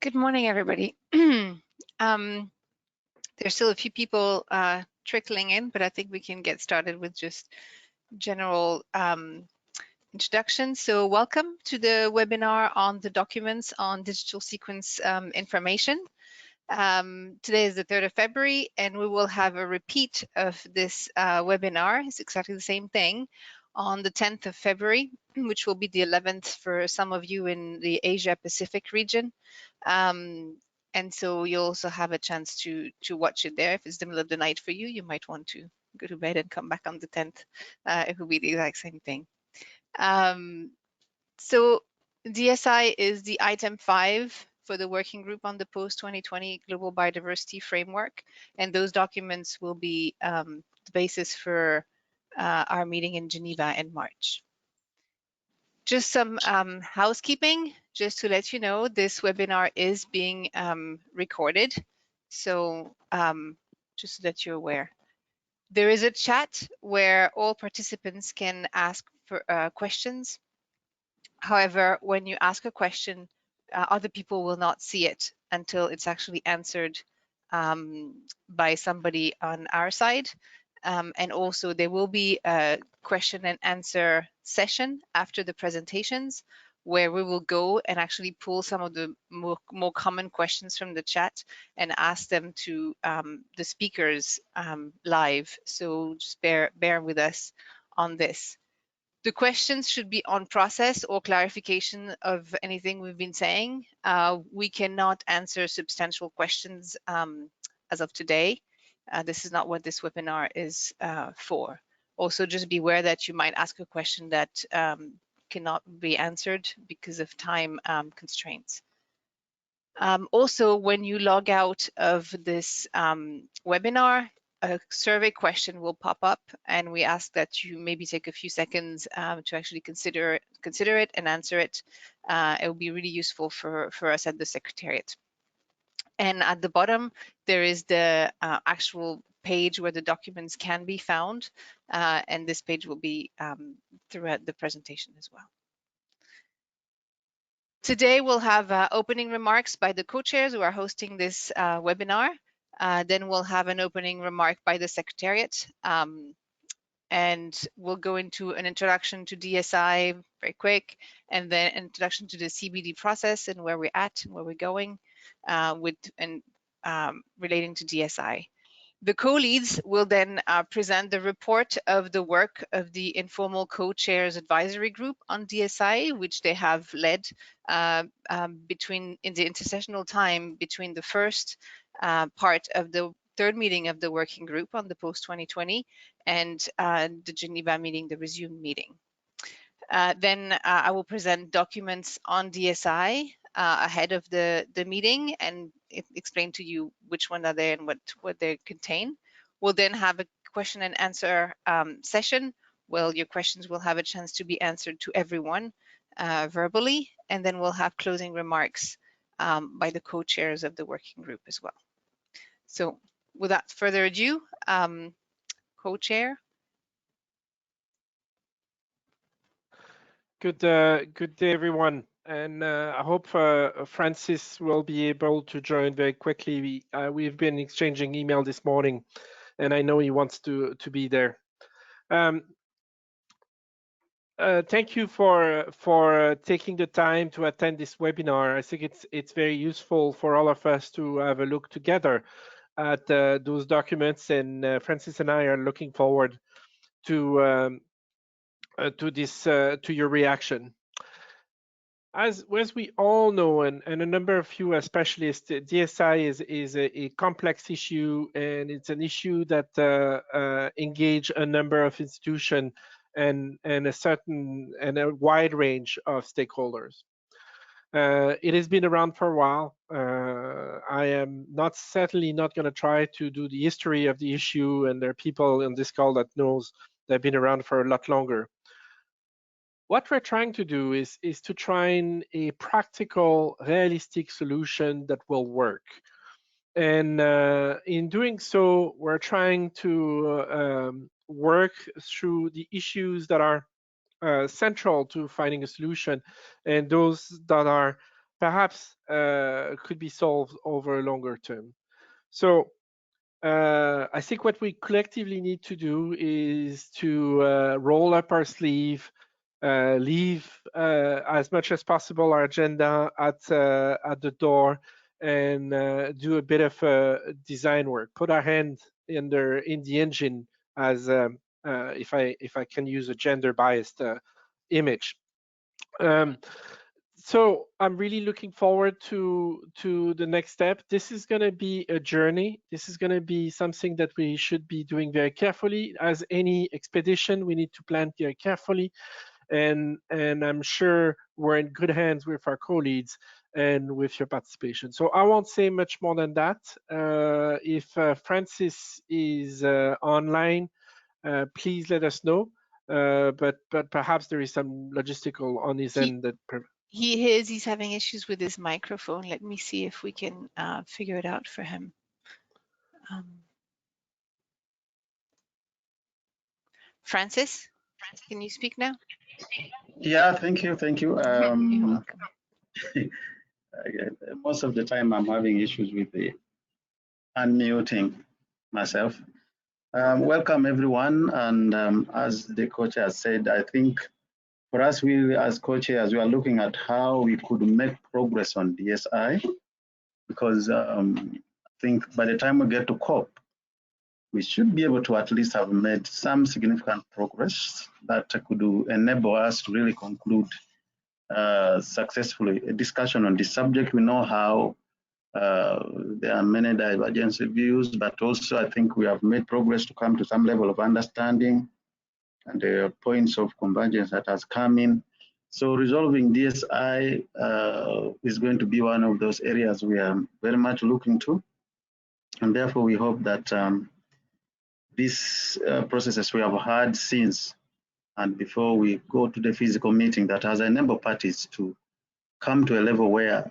Good morning, everybody. There's still a few people trickling in, but I think we can get started with just general introduction. So welcome to the webinar on the documents on digital sequence information. Today is the 3rd of February, and we will have a repeat of this webinar. It's exactly the same thing on the 10th of February, which will be the 11th for some of you in the Asia Pacific region. And so you'll also have a chance to watch it there. If it's the middle of the night for you, you might want to go to bed and come back on the 10th. It will be the exact same thing. So DSI is the item 5 for the working group on the post-2020 Global Biodiversity Framework, and those documents will be the basis for our meeting in Geneva in March. Just some housekeeping, just to let you know, this webinar is being recorded, so just so that you're aware. There is a chat where all participants can ask for questions. However, when you ask a question, other people will not see it until it's actually answered by somebody on our side. And also there will be a question and answer session after the presentations where we will go and actually pull some of the more common questions from the chat and ask them to the speakers live. So just bear with us on this. The questions should be on process or clarification of anything we've been saying. We cannot answer substantial questions as of today. This is not what this webinar is for. Also, just be aware that you might ask a question that cannot be answered because of time constraints. Also, when you log out of this webinar, a survey question will pop up, and we ask that you maybe take a few seconds to actually consider it and answer it. It will be really useful for us at the Secretariat. And at the bottom, there is the actual page where the documents can be found, and this page will be throughout the presentation as well. Today, we'll have opening remarks by the co-chairs who are hosting this webinar. Then we'll have an opening remark by the Secretariat, and we'll go into an introduction to DSI very quick, and then an introduction to the CBD process and where we're at and where we're going relating to DSI. The co-leads will then present the report of the work of the informal co-chairs advisory group on DSI, which they have led in the intersessional time between the first part of the third meeting of the working group on the post-2020 and the Geneva meeting, the resumed meeting. Then I will present documents on DSI ahead of the meeting and explain to you which one are there and what they contain. We'll then have a question and answer session. Well, your questions will have a chance to be answered to everyone verbally, and then we'll have closing remarks by the co-chairs of the working group as well. So without further ado, co-chair. Good day, everyone. And I hope Francis will be able to join very quickly. We've been exchanging email this morning, and I know he wants to be there. Thank you for taking the time to attend this webinar. I think it's very useful for all of us to have a look together at those documents, and Francis and I are looking forward to your reaction. As we all know, and a number of you as specialists, DSI is a complex issue, and it's an issue that engage a number of institutions and a wide range of stakeholders. It has been around for a while. I am certainly not going to try to do the history of the issue, and there are people on this call that knows they've been around for a lot longer. What we're trying to do is to try a practical, realistic solution that will work. And in doing so, we're trying to work through the issues that are central to finding a solution, and those that are perhaps could be solved over a longer term. So I think what we collectively need to do is to roll up our sleeve, leave as much as possible our agenda at the door, and do a bit of design work. Put our hand in the engine, as if I can use a gender biased image. So I'm really looking forward to the next step. This is going to be a journey. This is going to be something that we should be doing very carefully. As any expedition, we need to plan very carefully, and I'm sure we're in good hands with our co-leads and with your participation. So I won't say much more than that. If Francis is online, please let us know. But perhaps there is some logistical on his end that. He's having issues with his microphone. Let me see if we can figure it out for him. Francis, can you speak now? Yeah, thank you. You're welcome. Most of the time I'm having issues with the unmuting myself. Welcome everyone, and as the co-chair has said, I think for us, we as co-chairs, we are looking at how we could make progress on DSI, because I think by the time we get to COP, we should be able to at least have made some significant progress that could enable us to really conclude successfully a discussion on this subject. We know how there are many divergent views, but also I think we have made progress to come to some level of understanding and the points of convergence that has come in. So resolving DSI is going to be one of those areas we are very much looking to. And therefore we hope that these processes we have had since and before we go to the physical meeting, that has enabled parties to come to a level where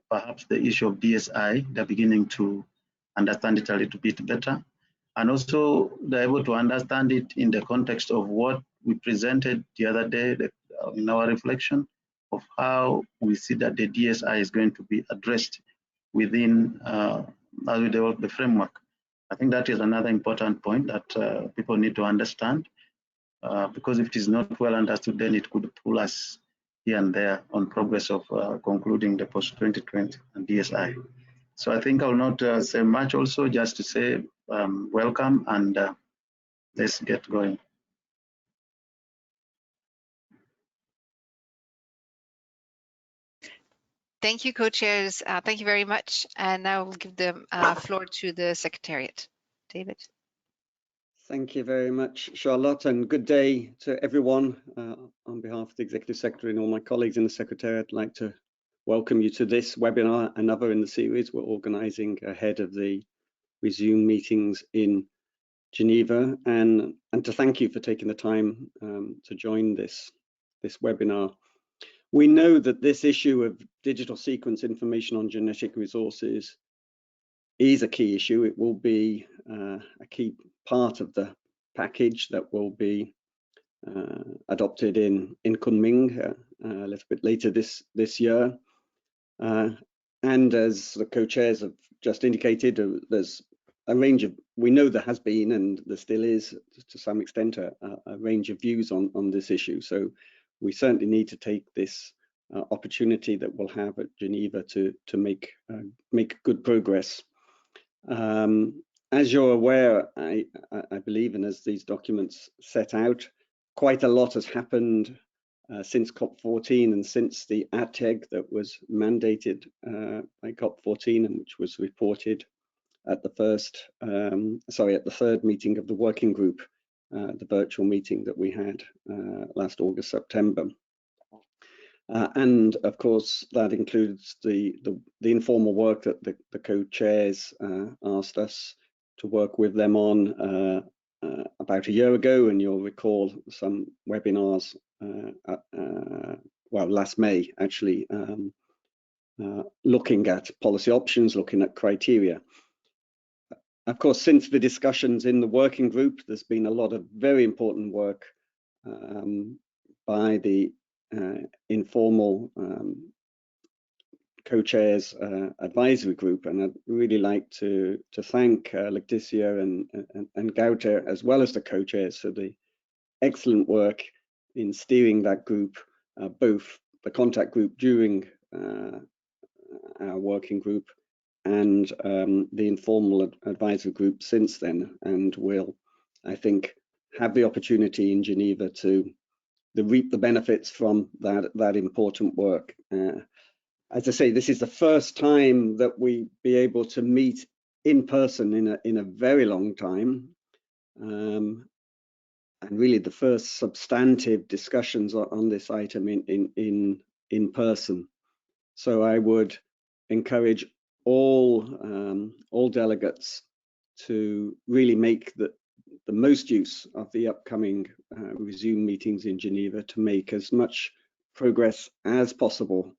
perhaps the issue of DSI, they're beginning to understand it a little bit better. And also they're able to understand it in the context of what we presented the other day in our reflection of how we see that the DSI is going to be addressed within as we develop the framework. I think that is another important point that people need to understand, because if it is not well understood, then it could pull us here and there on progress of concluding the post-2020 and DSI. So I think I'll not say much, also just to say welcome, and let's get going. Thank you, co-chairs. Thank you very much. And now we'll give the floor to the Secretariat. David. Thank you very much, Charlotte, and good day to everyone. On behalf of the Executive Secretary and all my colleagues in the Secretariat, I'd like to welcome you to this webinar, another in the series we're organising ahead of the resumed meetings in Geneva, and to thank you for taking the time to join this webinar. We know that this issue of digital sequence information on genetic resources is a key issue. It will be a key part of the package that will be adopted in Kunming a little bit later this year. And as the co-chairs have just indicated, there's a range of, we know there has been and there still is to some extent a range of views on this issue. So we certainly need to take this opportunity that we'll have at Geneva to make good progress. As you're aware, I believe, and as these documents set out, quite a lot has happened since COP14 and since the ATEG that was mandated by COP14 and which was reported at the third meeting of the working group, the virtual meeting that we had last August, September. And of course, that includes the informal work that the co-chairs asked us to work with them on about a year ago, and you'll recall some webinars, well, last May actually, looking at policy options, looking at criteria. Of course, since the discussions in the working group, there's been a lot of very important work by the informal co-chairs advisory group, and I'd really like to thank Leticia and Gauter, as well as the co-chairs, for the excellent work in steering that group, both the contact group during our working group and the informal advisory group since then, and will, I think, have the opportunity in Geneva to reap the benefits from that important work. As I say, this is the first time that we be able to meet in person in a very long time, and really the first substantive discussions on this item in person. So I would encourage all delegates to really make the most use of the upcoming resume meetings in Geneva, to make as much progress as possible,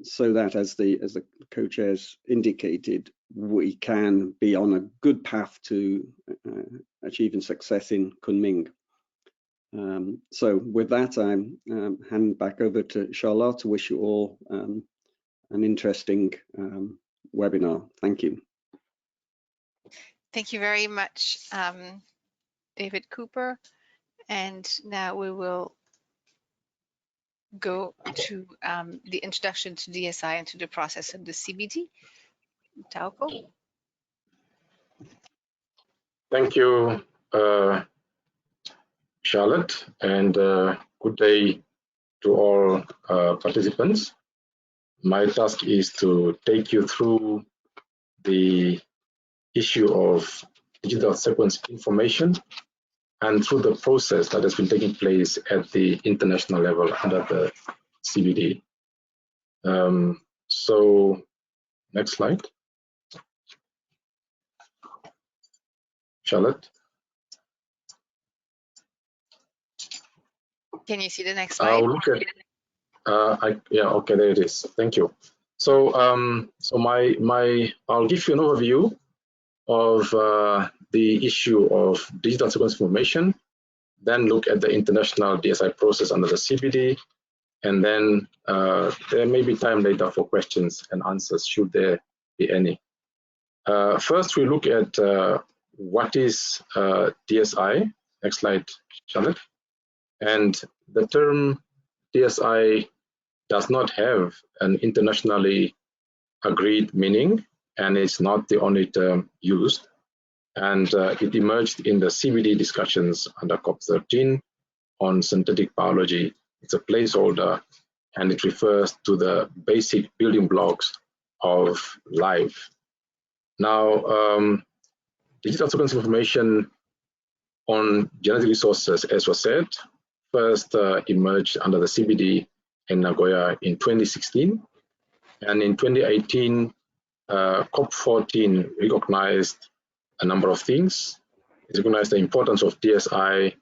so that, as the co-chairs indicated, we can be on a good path to achieving success in Kunming. So with that, I'm hand back over to Charlotte to wish you all an interesting webinar. Thank you. Thank you very much, David Cooper. And now we will go to the introduction to DSI and to the process of the CBD. Tauko. Thank you, Charlotte, and good day to all participants. My task is to take you through the issue of digital sequence information and through the process that has been taking place at the international level under the CBD. So, next slide. Charlotte. Can you see the next slide? I'll look at, yeah, okay, there it is. Thank you. So, I'll give you an overview of the issue of digital sequence information, then look at the international DSI process under the CBD, and then there may be time later for questions and answers, should there be any. First, we look at what is DSI. Next slide, Charlotte. And the term DSI does not have an internationally agreed meaning, and it's not the only term used. And it emerged in the CBD discussions under COP13 on synthetic biology. It's a placeholder, and it refers to the basic building blocks of life. Now, digital sequence information on genetic resources, as was said, first emerged under the CBD in Nagoya in 2016. And in 2018, COP14 recognized a number of things. It recognized the importance of DSI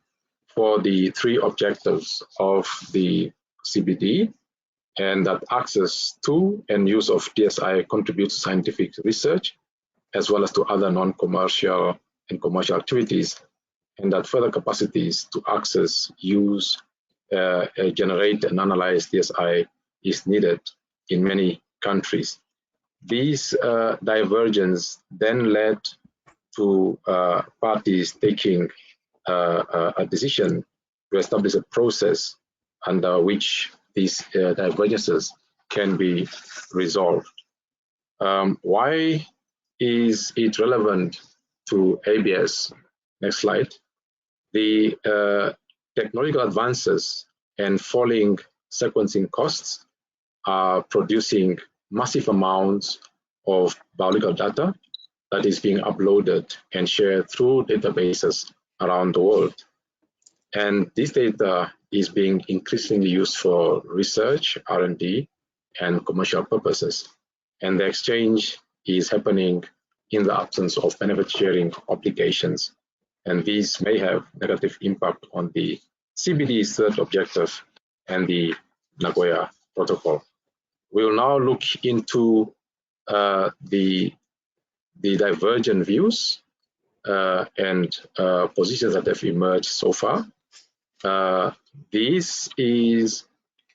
for the three objectives of the CBD, and that access to and use of DSI contributes to scientific research, as well as to other non-commercial and commercial activities, and that further capacities to access, use, generate and analyze DSI is needed in many countries. These divergence then led to parties taking a decision to establish a process under which these divergences can be resolved. Why is it relevant to ABS? Next slide. The technological advances and falling sequencing costs are producing massive amounts of biological data that is being uploaded and shared through databases around the world. And this data is being increasingly used for research, R&D, and commercial purposes. And the exchange is happening in the absence of benefit sharing obligations. And these may have negative impact on the CBD's third objective and the Nagoya Protocol. We'll now look into the divergent views and positions that have emerged so far. This is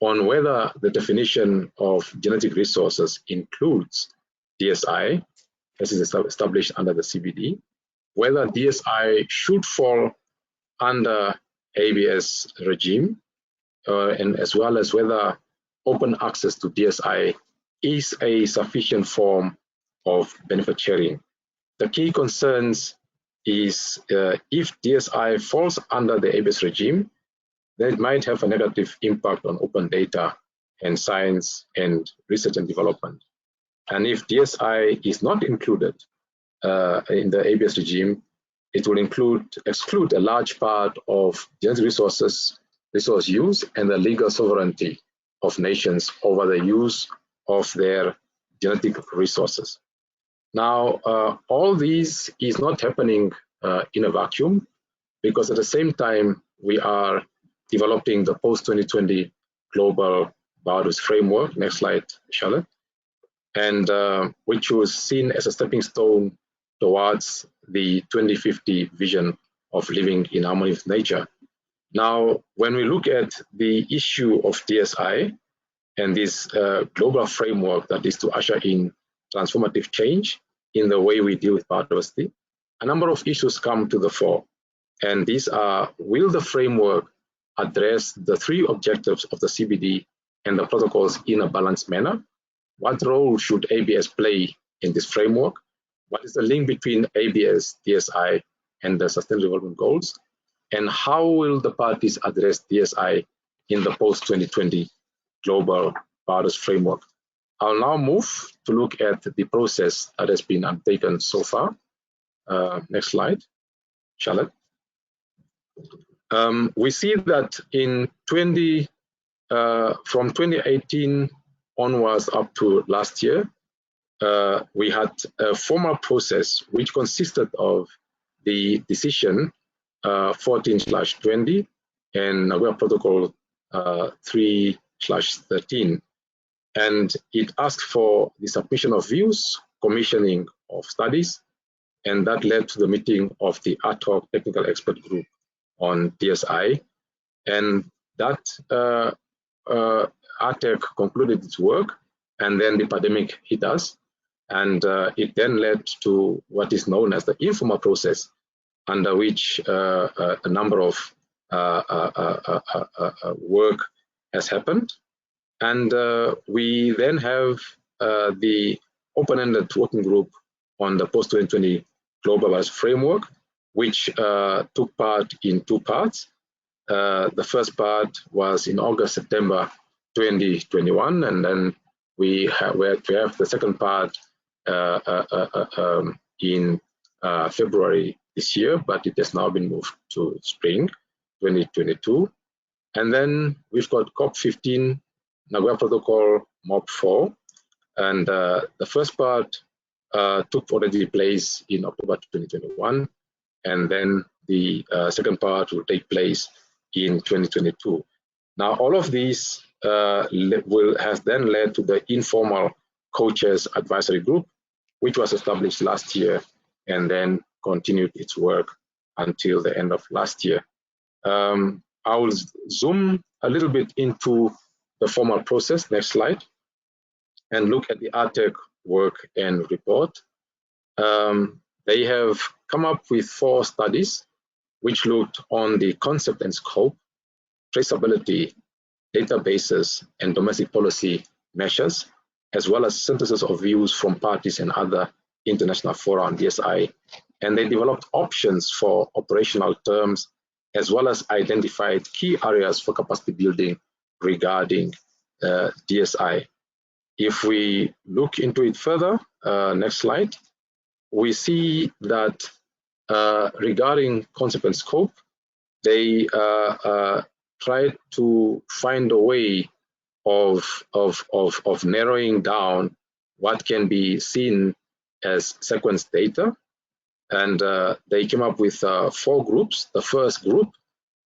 on whether the definition of genetic resources includes DSI, as is established under the CBD, whether DSI should fall under ABS regime, and as well as whether open access to DSI is a sufficient form of benefit sharing. The key concerns is if DSI falls under the ABS regime, then it might have a negative impact on open data and science and research and development. And if DSI is not included in the ABS regime, it will exclude a large part of genetic resource use and the legal sovereignty of nations over the use of their genetic resources. Now, all these is not happening in a vacuum, because at the same time we are developing the post-2020 global biodiversity framework. Next slide, Charlotte. And which was seen as a stepping stone towards the 2050 vision of living in harmony with nature. Now, when we look at the issue of DSI and this global framework that is to usher in transformative change in the way we deal with biodiversity, a number of issues come to the fore. And these are, will the framework address the three objectives of the CBD and the protocols in a balanced manner? What role should ABS play in this framework? What is the link between ABS, DSI, and the Sustainable Development Goals? And how will the parties address DSI in the post-2020 global biodiversity framework? I'll now move to look at the process that has been undertaken so far. Next slide, Charlotte. We see that in from 2018 onwards up to last year, we had a formal process which consisted of the decision 14/20 and Nagoya Protocol 3/13, and it asked for the submission of views, commissioning of studies, and that led to the meeting of the ad hoc technical expert group on DSI, and that ATEC concluded its work, and then the pandemic hit us, and it then led to what is known as the informal process, under which a number of work has happened. And we then have the open-ended working group on the post-2020 global biodiversity framework, which took part in two parts. The first part was in August, September 2021, and then we have the second part in February this year, but it has now been moved to spring 2022. And then we've got COP15, Nagoya Protocol MOP4, and the first part took already place in October 2021, and then the second part will take place in 2022. Now, all of these has then led to the informal co-chairs advisory group, which was established last year and then continued its work until the end of last year. I will zoom a little bit into the formal process, next slide, and look at the ATEC work and report. They have come up with 4 studies which looked on the concept and scope, traceability, databases, and domestic policy measures, as well as synthesis of views from parties and other international fora on DSI. And they developed options for operational terms, as well as identified key areas for capacity building regarding DSI. If we look into it further, next slide, we see that regarding concept and scope, they tried to find a way of narrowing down what can be seen as sequence data. And they came up with 4 groups. The first group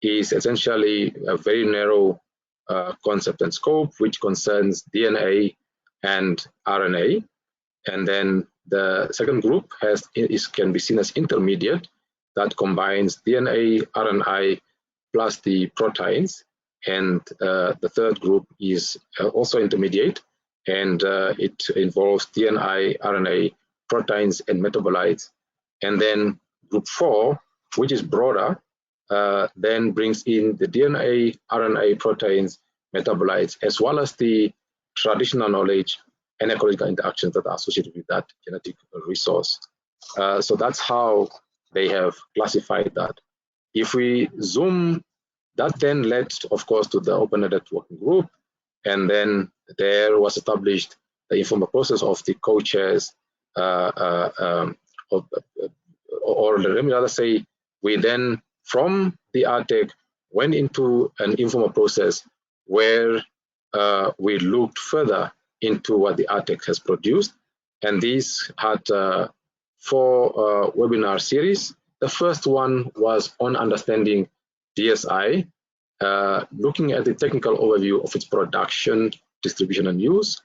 is essentially a very narrow concept and scope, which concerns DNA and RNA. And then the second group can be seen as intermediate, that combines DNA, RNA, plus the proteins. and the third group is also intermediate, and it involves DNA, RNA, proteins, and metabolites. And then group 4, which is broader, then brings in the DNA, RNA, proteins, metabolites, as well as the traditional knowledge and ecological interactions that are associated with that genetic resource. So that's how they have classified that. If we zoom, that then led, of course, to the open-ended working group, and then there was established the informal process of the co-chairs, or let me rather say, we then, from the ARTEC, went into an informal process where we looked further into what the ARTEC has produced, and these had 4 webinar series. The first one was on understanding DSI, looking at the technical overview of its production, distribution, and use,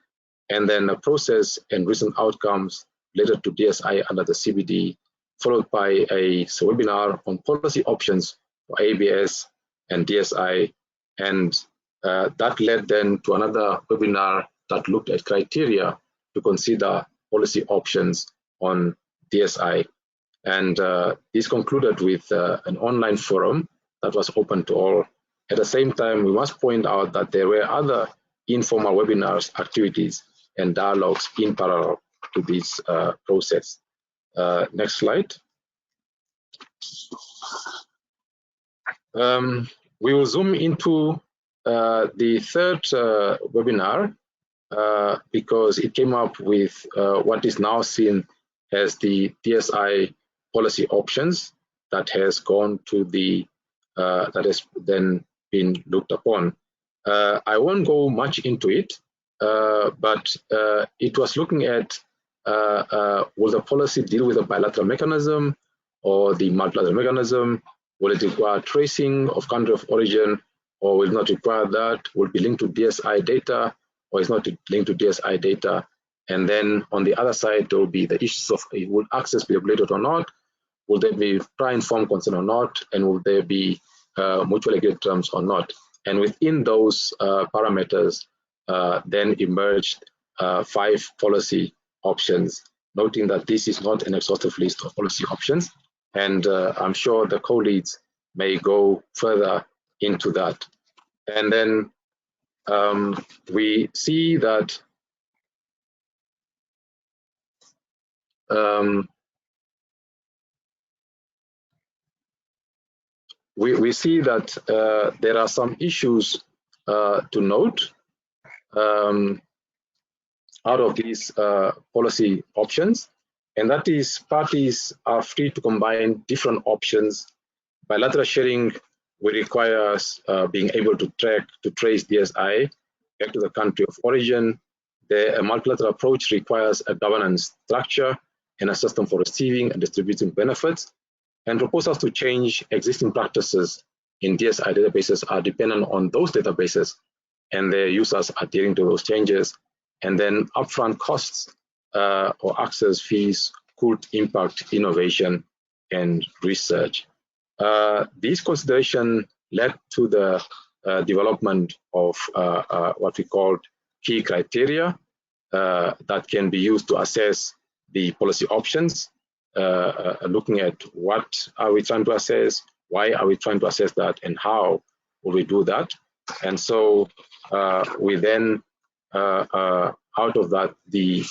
and then a process and recent outcomes related to DSI under the CBD, followed by a webinar on policy options for ABS and DSI, and that led then to another webinar that looked at criteria to consider policy options on DSI. And this concluded with an online forum that was open to all. At the same time, we must point out that there were other informal webinars, activities, and dialogues in parallel to this process. Next slide. We will zoom into the third webinar because it came up with what is now seen as the DSI policy options that has gone to the that has then been looked upon. I won't go much into it, but it was looking at will the policy deal with a bilateral mechanism or the multilateral mechanism? Will it require tracing of country of origin, or will it not require that? Will it be linked to DSI data, or is not linked to DSI data? And then on the other side, there will be the issues of will access be regulated or not? Will there be prior informed consent or not? And will there be mutually agreed terms or not? And within those parameters, then emerged 5 policy options, noting that this is not an exhaustive list of policy options. And I'm sure the co-leads may go further into that. And then we see that we see that there are some issues to note out of these policy options, and that is parties are free to combine different options. Bilateral sharing will require us being able to trace DSI back to the country of origin. The multilateral approach requires a governance structure and a system for receiving and distributing benefits. And proposals to change existing practices in DSI databases are dependent on those databases and their users adhering to those changes. And then upfront costs or access fees could impact innovation and research. These considerations led to the development of what we call key criteria that can be used to assess the policy options, looking at what are we trying to assess, why are we trying to assess that, and how will we do that. And so we then, out of that, we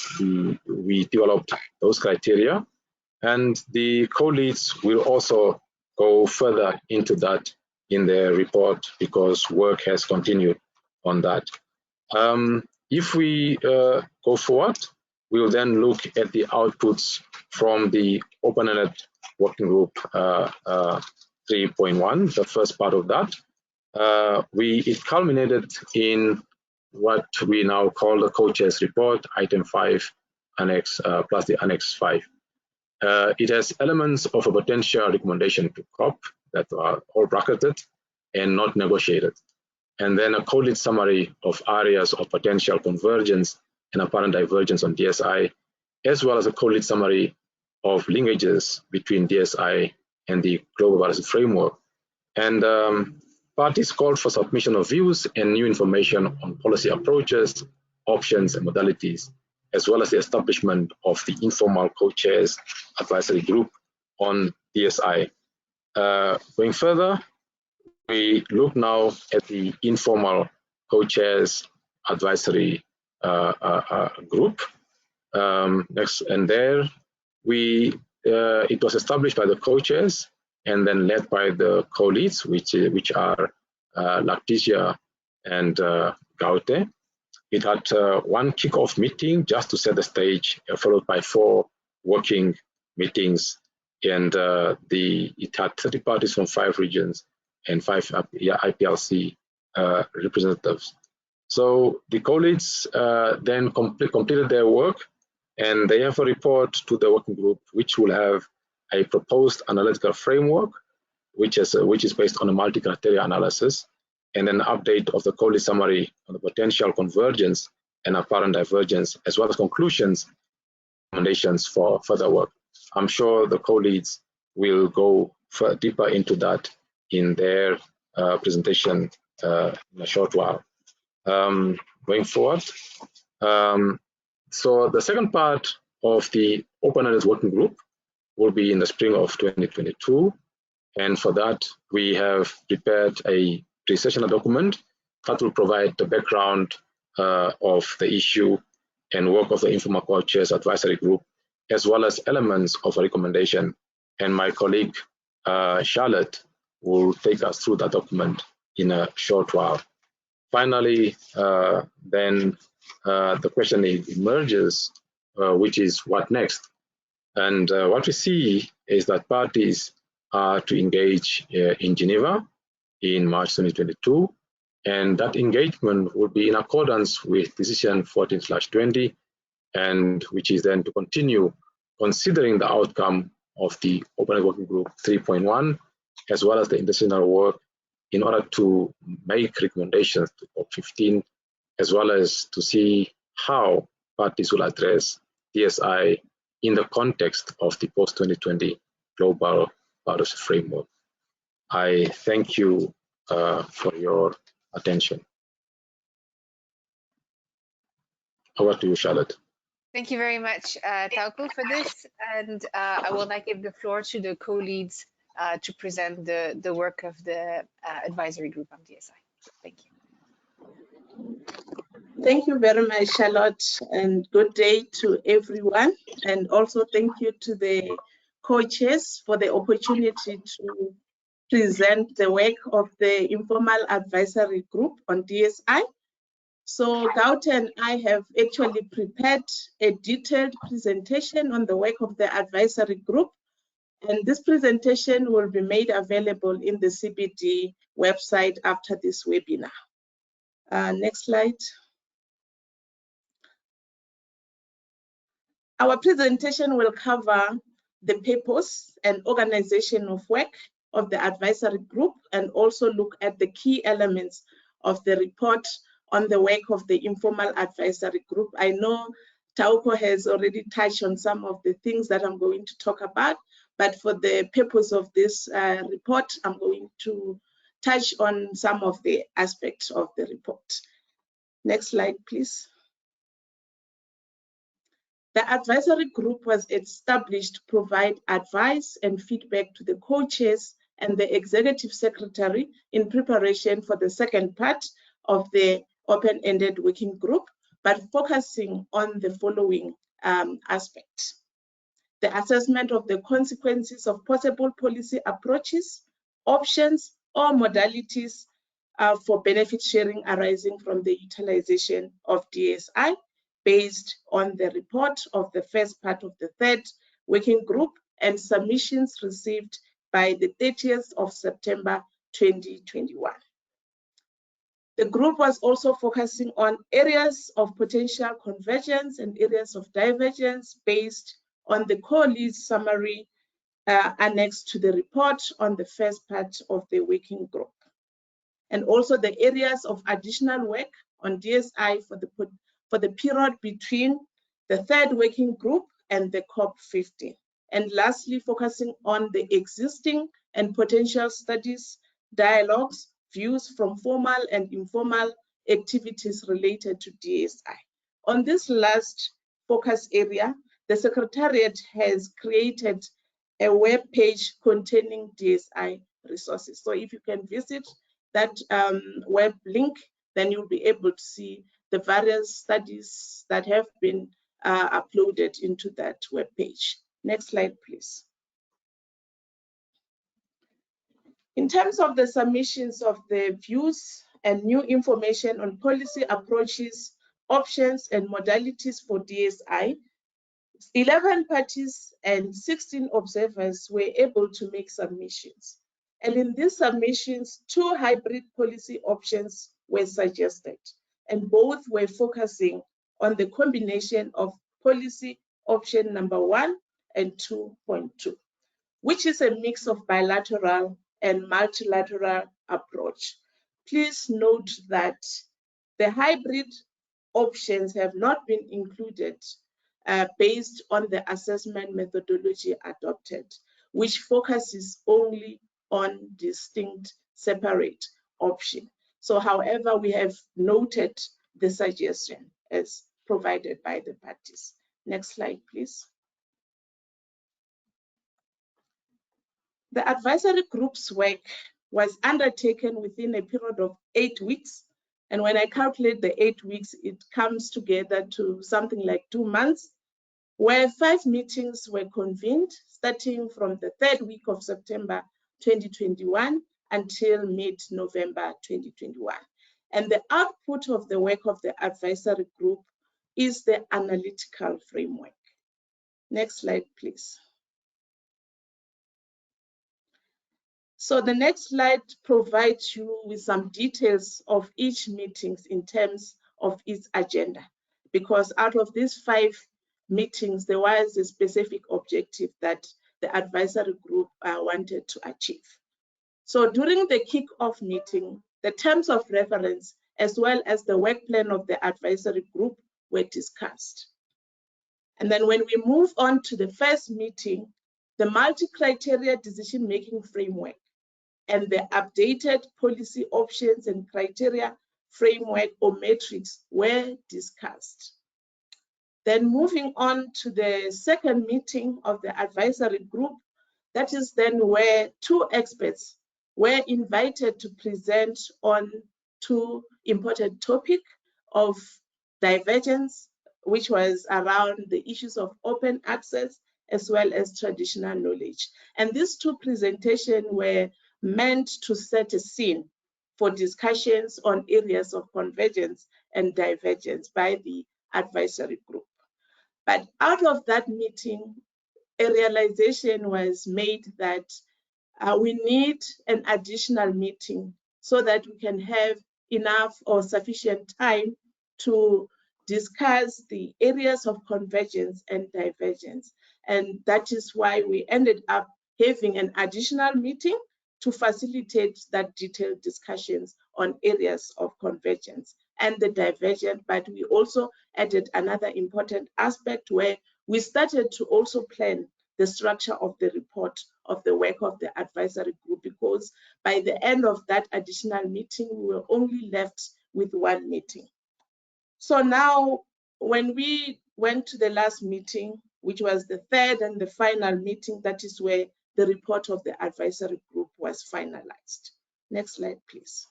developed those criteria, and the co-leads will also go further into that in their report because work has continued on that. If we go forward, we will then look at the outputs from the open-ended working group 3.1, the first part of that. It culminated in what we now call the co-chairs report, item 5, annex plus the annex 5. It has elements of a potential recommendation to COP that are all bracketed and not negotiated. And then a co-lead summary of areas of potential convergence and apparent divergence on DSI, as well as a co-lead summary of linkages between DSI and the global policy framework. And parties called for submission of views and new information on policy approaches, options, and modalities, as well as the establishment of the informal co-chairs advisory group on DSI. Going further, we look now at the informal co-chairs advisory group. Next, and there it was established by the co-chairs and then led by the co-leads, which are Lactitia and Gaute. It had one kickoff meeting just to set the stage, followed by 4 working meetings, and it had 30 parties from 5 regions and 5 IPLC representatives. So the co-leads then completed their work, and they have a report to the working group, which will have a proposed analytical framework, which is based on a multi-criteria analysis, and an update of the co-lead summary on the potential convergence and apparent divergence, as well as conclusions, recommendations for further work. I'm sure the co-leads will go deeper into that in their presentation in a short while. Going forward, so the second part of the Open Analytics Working Group will be in the spring of 2022, and for that we have prepared a pre-sessional document that will provide the background of the issue and work of the informal co-chairs advisory group, as well as elements of a recommendation. And my colleague Charlotte will take us through that document in a short while. Finally, then the question emerges, which is what next? And what we see is that parties are to engage in Geneva in March 2022, and that engagement will be in accordance with Decision 14/20, and which is then to continue considering the outcome of the Open Working Group 3.1, as well as the international work, in order to make recommendations to COP15, as well as to see how parties will address DSI in the context of the post-2020 global policy framework. I thank you for your attention. Over to you, Charlotte. Thank you very much, Tauku, for this. And I will now give the floor to the co-leads to present the work of the advisory group on DSI. Thank you. Thank you very much, Charlotte, and good day to everyone. And also thank you to the co-chairs for the opportunity to present the work of the informal advisory group on DSI. So Gaute and I have actually prepared a detailed presentation on the work of the advisory group, and this presentation will be made available in the CBD website after this webinar. Next slide. Our presentation will cover the purpose and organization of work of the advisory group, and also look at the key elements of the report on the work of the informal advisory group. I know Tauku has already touched on some of the things that I'm going to talk about, but for the purpose of this report, I'm going to touch on some of the aspects of the report. Next slide, please. The advisory group was established to provide advice and feedback to the co-chairs and the executive secretary in preparation for the second part of the open-ended working group, but focusing on the following aspects: the assessment of the consequences of possible policy approaches, options, or modalities for benefit sharing arising from the utilization of DSI, based on the report of the first part of the third working group and submissions received by the 30th of September 2021. The group was also focusing on areas of potential convergence and areas of divergence based on the co-lead summary annexed to the report on the first part of the working group, and also the areas of additional work on DSI for the period between the third working group and the COP15. And lastly, focusing on the existing and potential studies, dialogues, views from formal and informal activities related to DSI. On this last focus area, the Secretariat has created a web page containing DSI resources. So if you can visit that web link, then you'll be able to see the various studies that have been uploaded into that web page. Next slide, please. In terms of the submissions of the views and new information on policy approaches, options, and modalities for DSI, 11 parties and 16 observers were able to make submissions. And in these submissions, 2 hybrid policy options were suggested, and both were focusing on the combination of policy option number 1 and 2.2, which is a mix of bilateral and multilateral approach. Please note that the hybrid options have not been included based on the assessment methodology adopted, which focuses only on distinct separate option. So however, we have noted the suggestion as provided by the parties. Next slide, please. The advisory group's work was undertaken within a period of 8 weeks. And when I calculate the 8 weeks, it comes together to something like 2 months, where 5 meetings were convened, starting from the 3rd week of September 2021 until mid-November 2021. And the output of the work of the advisory group is the analytical framework. Next slide, please. So the next slide provides you with some details of each meeting in terms of its agenda, because out of these 5 meetings, there was a specific objective that the advisory group wanted to achieve. So during the kick-off meeting, the terms of reference as well as the work plan of the advisory group were discussed. And then when we move on to the first meeting, the multi-criteria decision-making framework and the updated policy options and criteria framework or matrix were discussed. Then moving on to the second meeting of the advisory group, that is then where 2 experts were invited to present on 2 important topics of divergence, which was around the issues of open access as well as traditional knowledge. And these 2 presentations were meant to set a scene for discussions on areas of convergence and divergence by the advisory group. But out of that meeting, a realization was made that we need an additional meeting so that we can have enough or sufficient time to discuss the areas of convergence and divergence. And that is why we ended up having an additional meeting to facilitate that detailed discussions on areas of convergence and the divergence. But we also added another important aspect where we started to also plan the structure of the report of the work of the advisory group, because by the end of that additional meeting, we were only left with 1 meeting. So now, when we went to the last meeting, which was the 3rd and the final meeting, that is where the report of the advisory group was finalized. Next slide, please.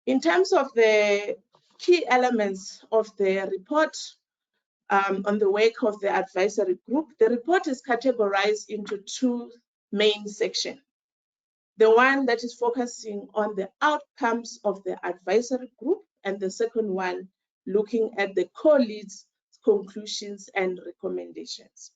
In terms of the key elements of the report on the work of the advisory group, the report is categorized into 2 main sections. The one that is focusing on the outcomes of the advisory group, and the second one looking at the co-leads, conclusions, and recommendations.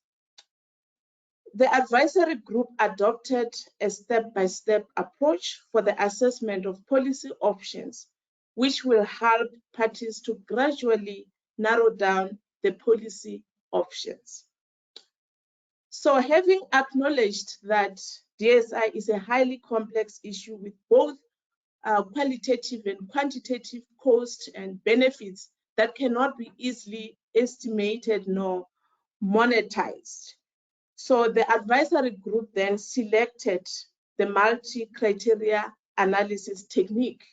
The advisory group adopted a step-by-step approach for the assessment of policy options, which will help parties to gradually narrow down the policy options. So having acknowledged that DSI is a highly complex issue with both qualitative and quantitative costs and benefits that cannot be easily estimated nor monetized. So the advisory group then selected the multi-criteria analysis technique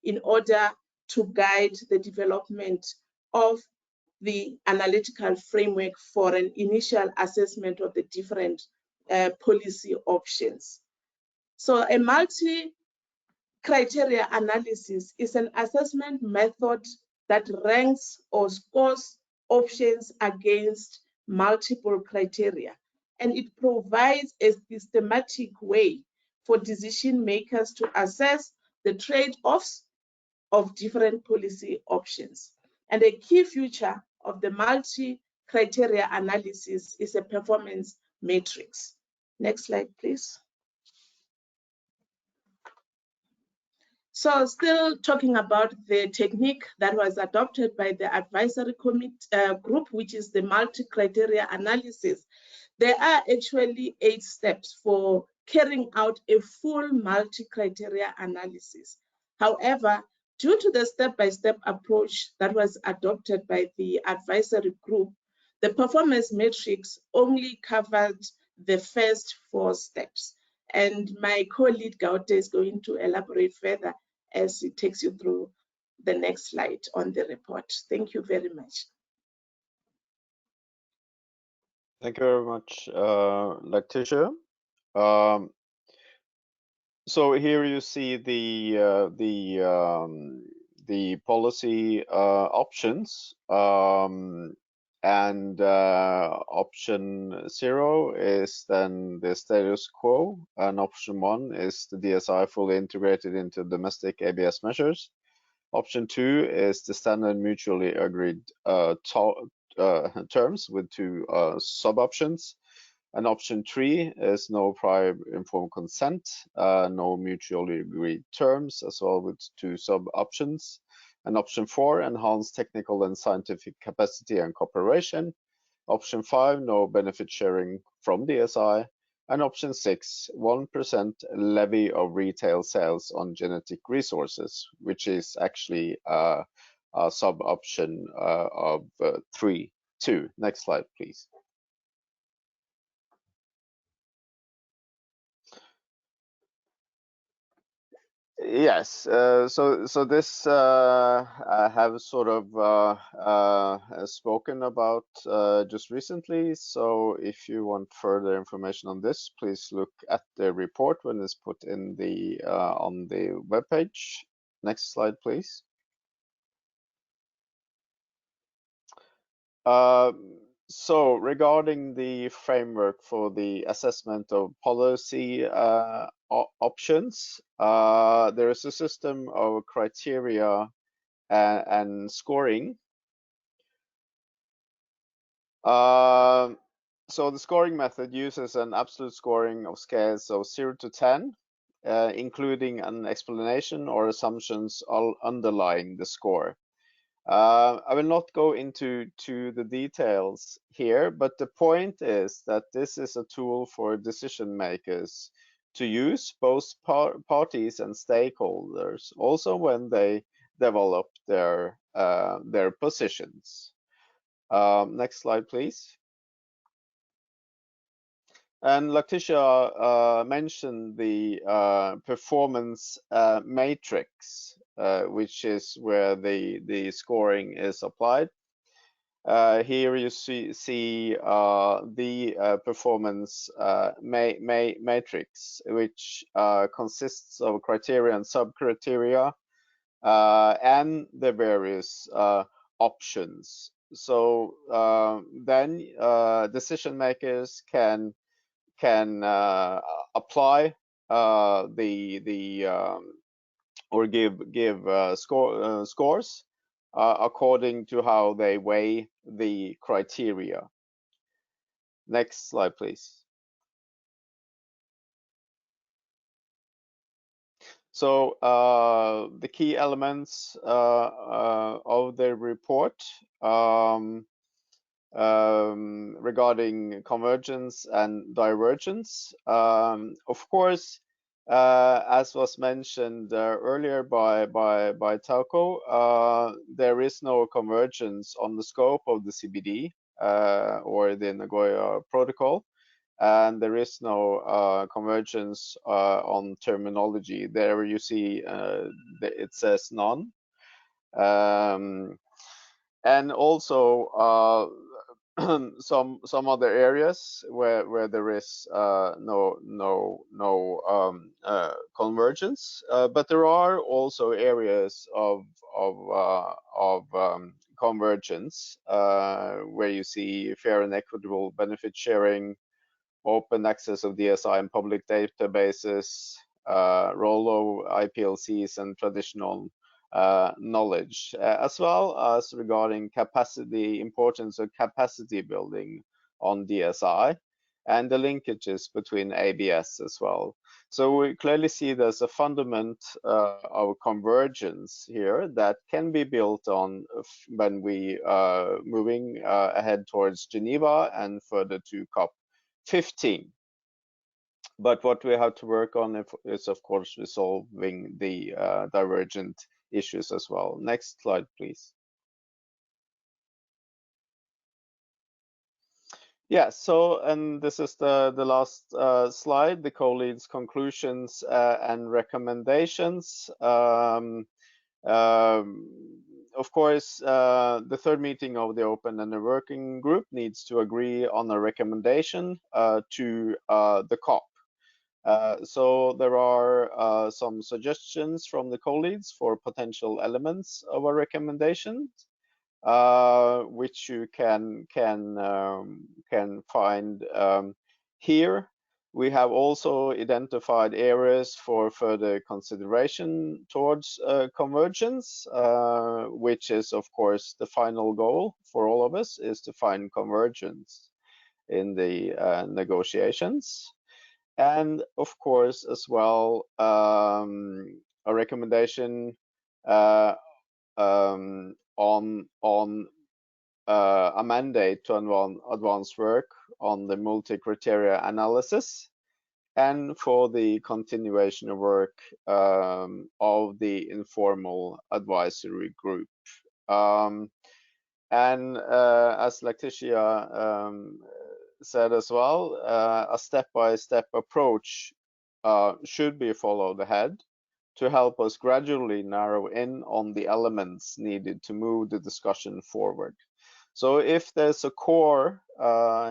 in order to guide the development of the analytical framework for an initial assessment of the different policy options. So a multi-criteria analysis is an assessment method that ranks or scores options against multiple criteria, and it provides a systematic way for decision makers to assess the trade-offs of different policy options. And a key feature of the multi-criteria analysis is a performance matrix. Next slide, please. So still talking about the technique that was adopted by the advisory group, which is the multi-criteria analysis. There are actually 8 steps for carrying out a full multi-criteria analysis. However, due to the step-by-step approach that was adopted by the advisory group, the performance matrix only covered the first 4 steps. And my colleague Gaute is going to elaborate further as it takes you through the next slide on the report. Thank you very much. Thank you very much, Letitia. So here you see the policy options, and option 0 is then the status quo, and option 1 is the DSI fully integrated into domestic ABS measures. Option 2 is the standard mutually agreed terms with 2 sub-options. And option 3 is no prior informed consent, no mutually agreed terms, as well with 2 sub-options. And option 4, enhanced technical and scientific capacity and cooperation. Option 5, no benefit sharing from DSI. And option 6, 1% levy of retail sales on genetic resources, which is actually a sub-option of 3.2. Next slide, please. Yes, so this I have sort of spoken about just recently. So if you want further information on this, please look at the report when it's put in the on the webpage. Next slide, please. So regarding the framework for the assessment of policy options, there is a system of criteria and scoring. So the scoring method uses an absolute scoring of scales of 0 to 10, including an explanation or assumptions all underlying the score. I will not go into the details here, but the point is that this is a tool for decision makers to use, both parties and stakeholders, also when they develop their positions. Next slide, please. And Letitia mentioned the performance matrix, which is where the scoring is applied. Here you see the performance matrix, which consists of criteria and sub-criteria and the various options. So then decision makers can apply or give scores according to how they weigh the criteria. Next slide, please. So the key elements of the report regarding convergence and divergence. Of course, as was mentioned earlier by Tauko, there is no convergence on the scope of the CBD or the Nagoya Protocol. and there is no convergence on terminology. There you see it says none. And also some other areas where there is no convergence, but there are also areas of convergence where you see fair and equitable benefit sharing, open access of DSI and public databases, role of IPLCs and traditional knowledge, as well as regarding capacity, importance of capacity building on DSI, and the linkages between ABS as well. So we clearly see there's a fundament of convergence here that can be built on when we moving ahead towards Geneva and further to COP15. But what we have to work on is, of course, resolving the divergent issues as well. Next slide, please. Yeah, so, and this is the last slide, the co-leads conclusions and recommendations. Of course, the third meeting of the Open and the Working Group needs to agree on a recommendation to the COP. So there are some suggestions from the co-leads for potential elements of a recommendation, which you can find here. We have also identified areas for further consideration towards convergence, which is, of course, the final goal for all of us, is to find convergence in the negotiations. And of course, as well, a recommendation on a mandate to advance work on the multi-criteria analysis, and for the continuation of work of the informal advisory group. And as Letitia said as well, a step-by-step approach should be followed ahead to help us gradually narrow in on the elements needed to move the discussion forward. So if there's a core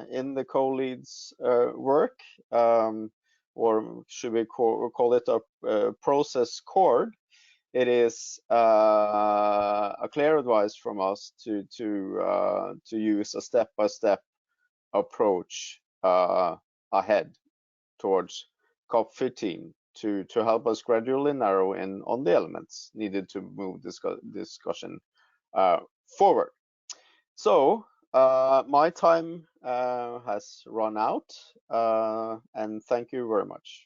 in the co-leads work, or should we call it a process chord, it is a clear advice from us to use a step-by-step approach ahead towards COP15 to help us gradually narrow in on the elements needed to move this discussion forward. So my time has run out, and thank you very much.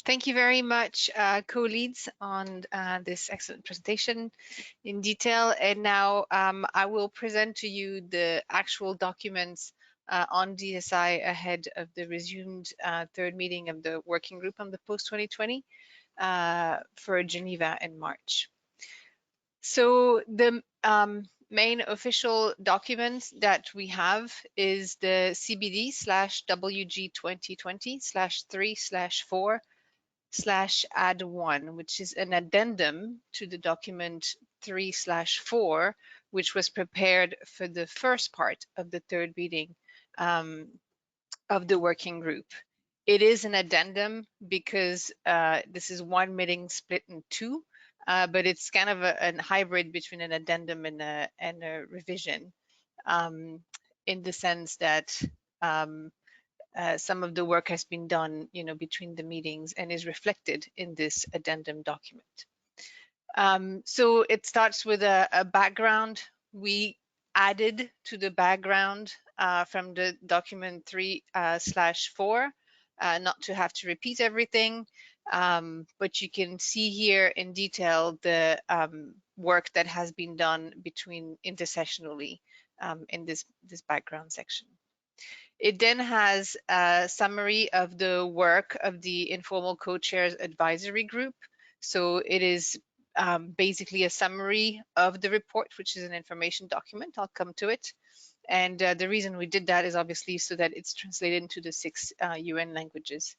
Thank you very much, co-leads, on this excellent presentation in detail. And now I will present to you the actual documents on DSI ahead of the resumed third meeting of the working group on the post-2020 for Geneva in March. So the main official document that we have is the CBD/WG2020-3/4/add1, which is an addendum to the document 3/4, which was prepared for the first part of the third meeting of the working group. It is an addendum because this is one meeting split in two, but it's kind of a hybrid between an addendum and a revision, in the sense that some of the work has been done, between the meetings and is reflected in this addendum document. So it starts with a background. We added to the background from the document 3/4, not to have to repeat everything, but you can see here in detail the work that has been done between intersessionally in this background section. It then has a summary of the work of the informal co-chairs advisory group. So it is basically a summary of the report, which is an information document. I'll come to it. And the reason we did that is obviously so that it's translated into the 6 UN languages.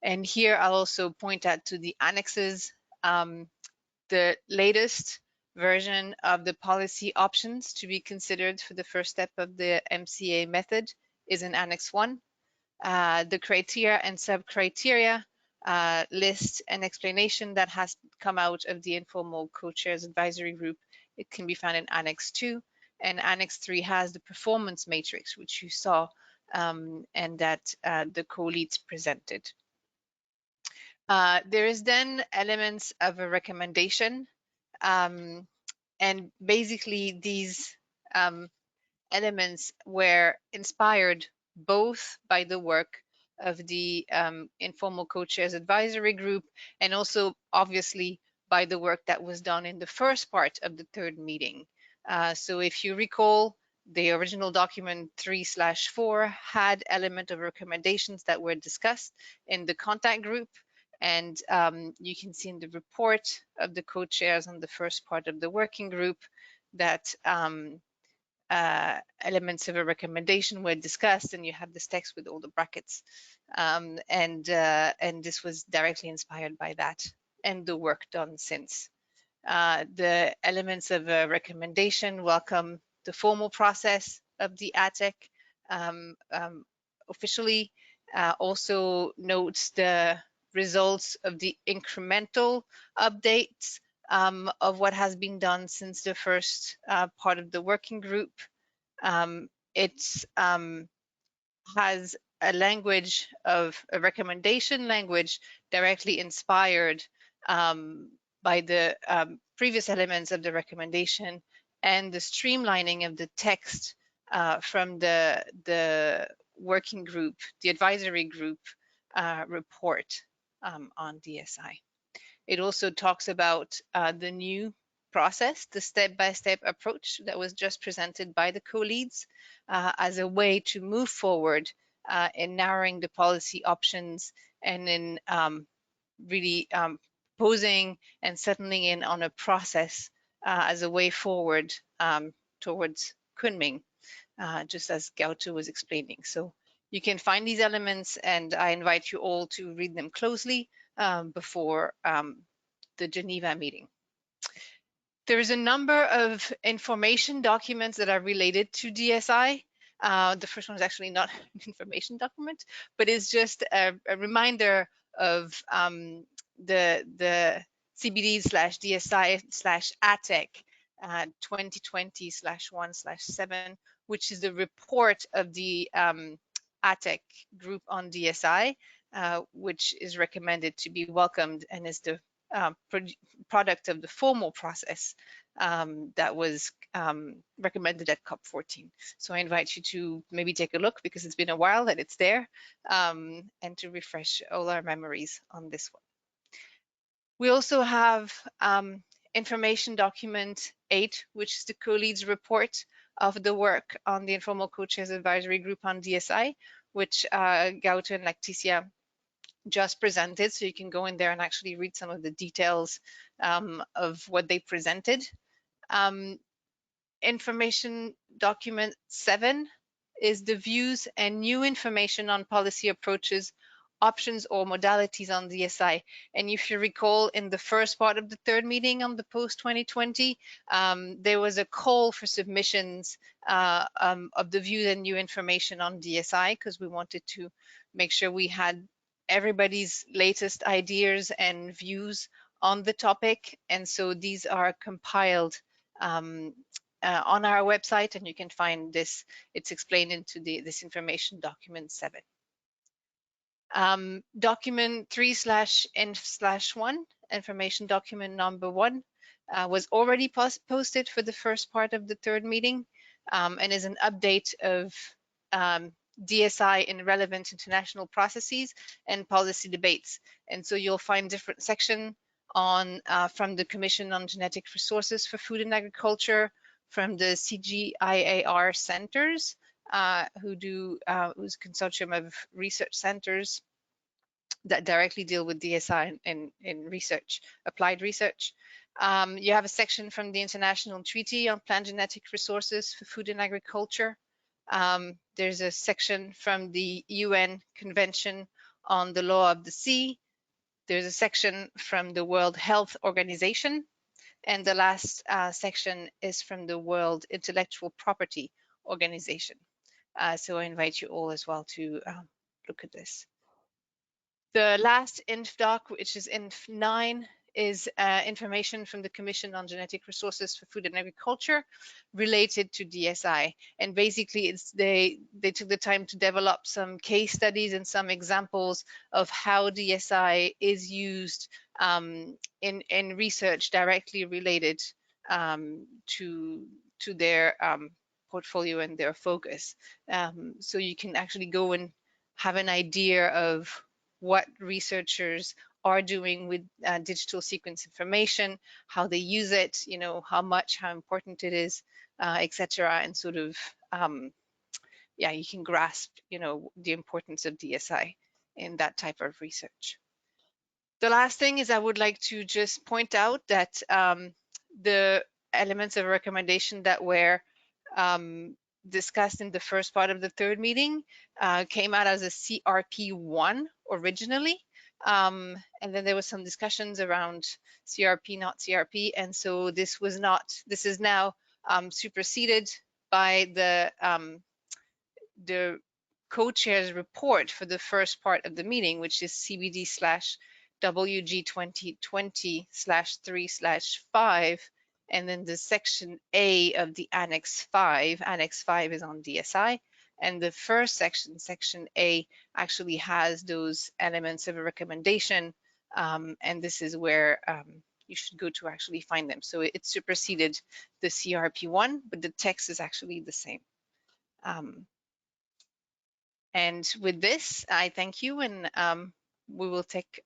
And here I'll also point out to the annexes. The latest version of the policy options to be considered for the first step of the MCA method is in Annex 1. The criteria and sub-criteria list and explanation that has come out of the informal co-chairs advisory group. It can be found in Annex 2, and Annex 3 has the performance matrix, which you saw and that the co-leads presented. There is then elements of a recommendation, and basically these elements were inspired both by the work of the informal co-chairs advisory group and also obviously by the work that was done in the first part of the 3rd meeting. So if you recall, the original document 3/4 had element of recommendations that were discussed in the contact group, and you can see in the report of the co-chairs on the first part of the working group that elements of a recommendation were discussed, and you have this text with all the brackets, and this was directly inspired by that and the work done since. The elements of a recommendation welcome the formal process of the ATEC officially, also notes the results of the incremental updates of what has been done since the first part of the working group. It has a language of a recommendation language directly inspired by the previous elements of the recommendation and the streamlining of the text from the working group, the advisory group report on DSI. It also talks about the new process, the step-by-step approach that was just presented by the co-leads as a way to move forward in narrowing the policy options and in really posing and settling in on a process as a way forward towards Kunming, just as Gautu was explaining. So you can find these elements, and I invite you all to read them closely before the Geneva meeting. There's a number of information documents that are related to DSI. The first one is actually not an information document, but it's just a reminder of the CBD/DSI/ATEC 2020/1/7, which is the report of the ATEC group on DSI, which is recommended to be welcomed and is the product of the formal process that was recommended at COP14. So I invite you to maybe take a look, because it's been a while that it's there, and to refresh all our memories on this one. We also have information document 8, which is the co-leads report of the work on the informal co-chairs advisory group on DSI, which Gautu and Lacticia just presented. So you can go in there and actually read some of the details of what they presented. Information document 7 is the views and new information on policy approaches, options or modalities on DSI. And if you recall, in the first part of the 3rd meeting on the post-2020, there was a call for submissions of the views and new information on DSI, because we wanted to make sure we had everybody's latest ideas and views on the topic. And so these are compiled on our website, and you can find this. It's explained into this information document 7. Document 3/N/1, information document number 1, was already posted for the first part of the 3rd meeting, and is an update of DSI in relevant international processes and policy debates. And so you'll find different sections on from the Commission on Genetic Resources for Food and Agriculture, from the CGIAR centers, who's a consortium of research centers, that directly deal with DSI in research, applied research. You have a section from the International Treaty on Plant Genetic Resources for Food and Agriculture. There's a section from the UN Convention on the Law of the Sea. There's a section from the World Health Organization. And the last section is from the World Intellectual Property Organization. So I invite you all as well to look at this. The last INF doc, which is INF 9, is information from the Commission on Genetic Resources for Food and Agriculture related to DSI. And basically, it's they took the time to develop some case studies and some examples of how DSI is used in research directly related to their portfolio and their focus. So you can actually go and have an idea of what researchers are doing with digital sequence information, how they use it, you know, how much, how important it is, etc. And sort of, yeah, you can grasp, you know, the importance of DSI in that type of research. The last thing is I would like to just point out that the elements of recommendation that were discussed in the first part of the third meeting came out as a CRP1 originally. And then there was some discussions around CRP, not CRP. And so this is now superseded by the co-chair's report for the first part of the meeting, which is CBD/WG2020-3/5. And then the section A of the Annex 5. Annex 5 is on DSI. And the first section, section A, actually has those elements of a recommendation. And this is where you should go to actually find them. So it superseded the CRP1, but the text is actually the same. And with this, I thank you, and we will take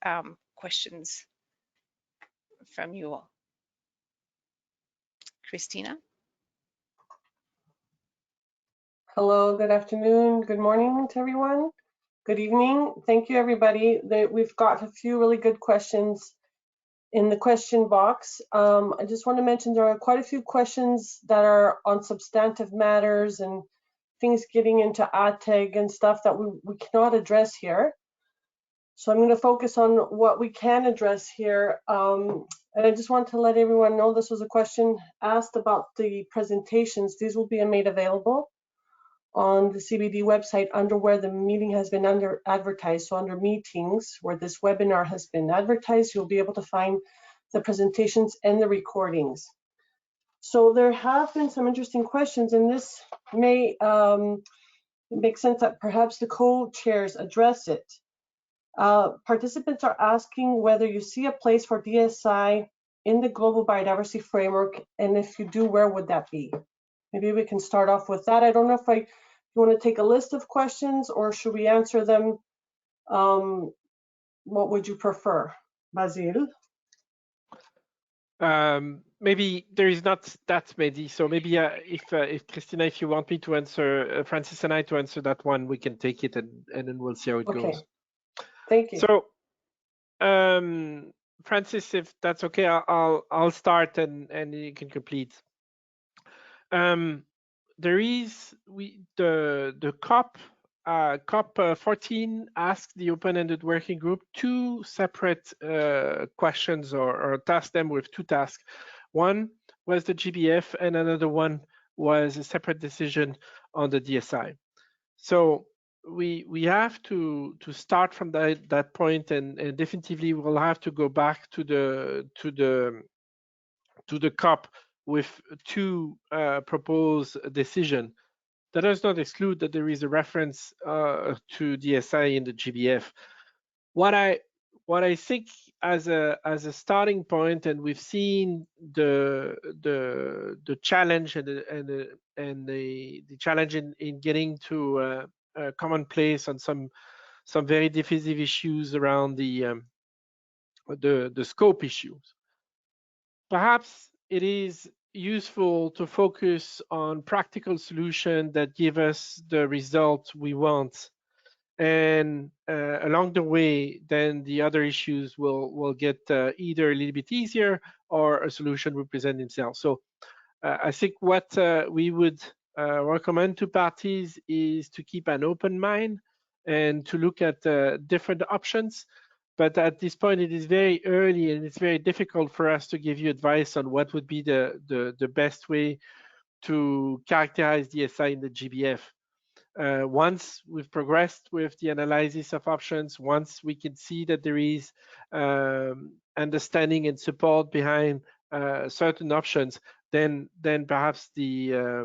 questions from you all. Christina? Hello, good afternoon, good morning to everyone. Good evening. Thank you, everybody. We've got a few really good questions in the question box. I just want to mention there are quite a few questions that are on substantive matters and things getting into AdTag and stuff that we cannot address here. So I'm going to focus on what we can address here. And I just want to let everyone know this was a question asked about the presentations. These will be made available on the CBD website under where the meeting has been advertised. So under meetings, where this webinar has been advertised, you'll be able to find the presentations and the recordings. So there have been some interesting questions, and this may make sense that perhaps the co-chairs address it. Participants are asking whether you see a place for DSI in the Global Biodiversity Framework, and if you do, where would that be? Maybe we can start off with that. I don't know if you want to take a list of questions, or should we answer them? What would you prefer, Basile? Maybe there is not that many, so maybe if Christina, if you want me to answer, Francis and I to answer that one, we can take it and then we'll see how it goes. Thank you. So, Francis, if that's okay, I'll start and you can complete. There is the COP 14 asked the open-ended working group two separate questions or tasked them with two tasks. One was the GBF and another one was a separate decision on the DSI. So we have to start from that point, and definitively we'll have to go back to the COP with two proposed decision. That does not exclude that there is a reference to DSI in the GBF. What I think as a starting point, and we've seen the challenge and the challenge in getting to a common place on some very divisive issues around the scope issues. Perhaps it is useful to focus on practical solutions that give us the result we want and along the way, then the other issues will get either a little bit easier or a solution will present itself. So I think what we would recommend to parties is to keep an open mind and to look at different options. But at this point, it is very early and it's very difficult for us to give you advice on what would be the best way to characterize DSI in the GBF. Once we've progressed with the analysis of options, once we can see that there is understanding and support behind certain options, then perhaps the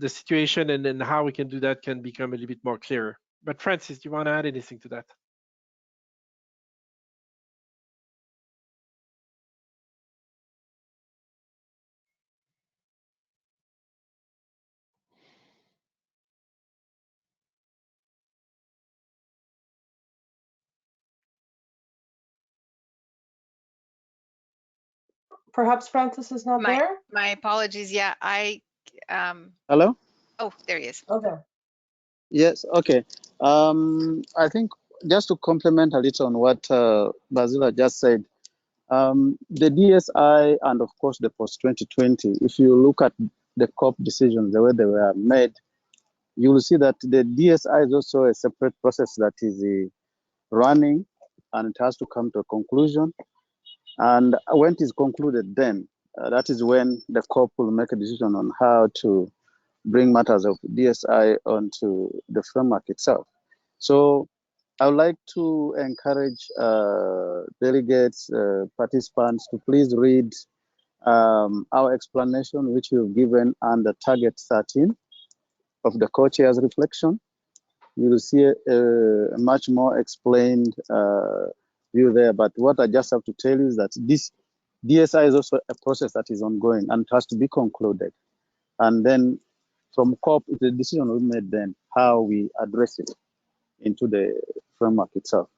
situation and then how we can do that can become a little bit more clearer. But Francis, do you want to add anything to that? Perhaps Francis is not there? My apologies. Yeah, Hello? oh, there he is. Oh, there. Yes, okay. I think just to complement a little on what Basila just said, the DSI and of course the post-2020, if you look at the COP decisions, the way they were made, you will see that the DSI is also a separate process that is running and it has to come to a conclusion. And when it is concluded, then that is when the COP will make a decision on how to bring matters of DSI onto the framework itself. So I would like to encourage delegates, participants to please read our explanation, which we've given under target 13 of the co-chair's reflection. You will see a much more explained view there. But what I just have to tell you is that this DSI is also a process that is ongoing and it has to be concluded. And then from COP, the decision will be made then how we address it into the framework itself.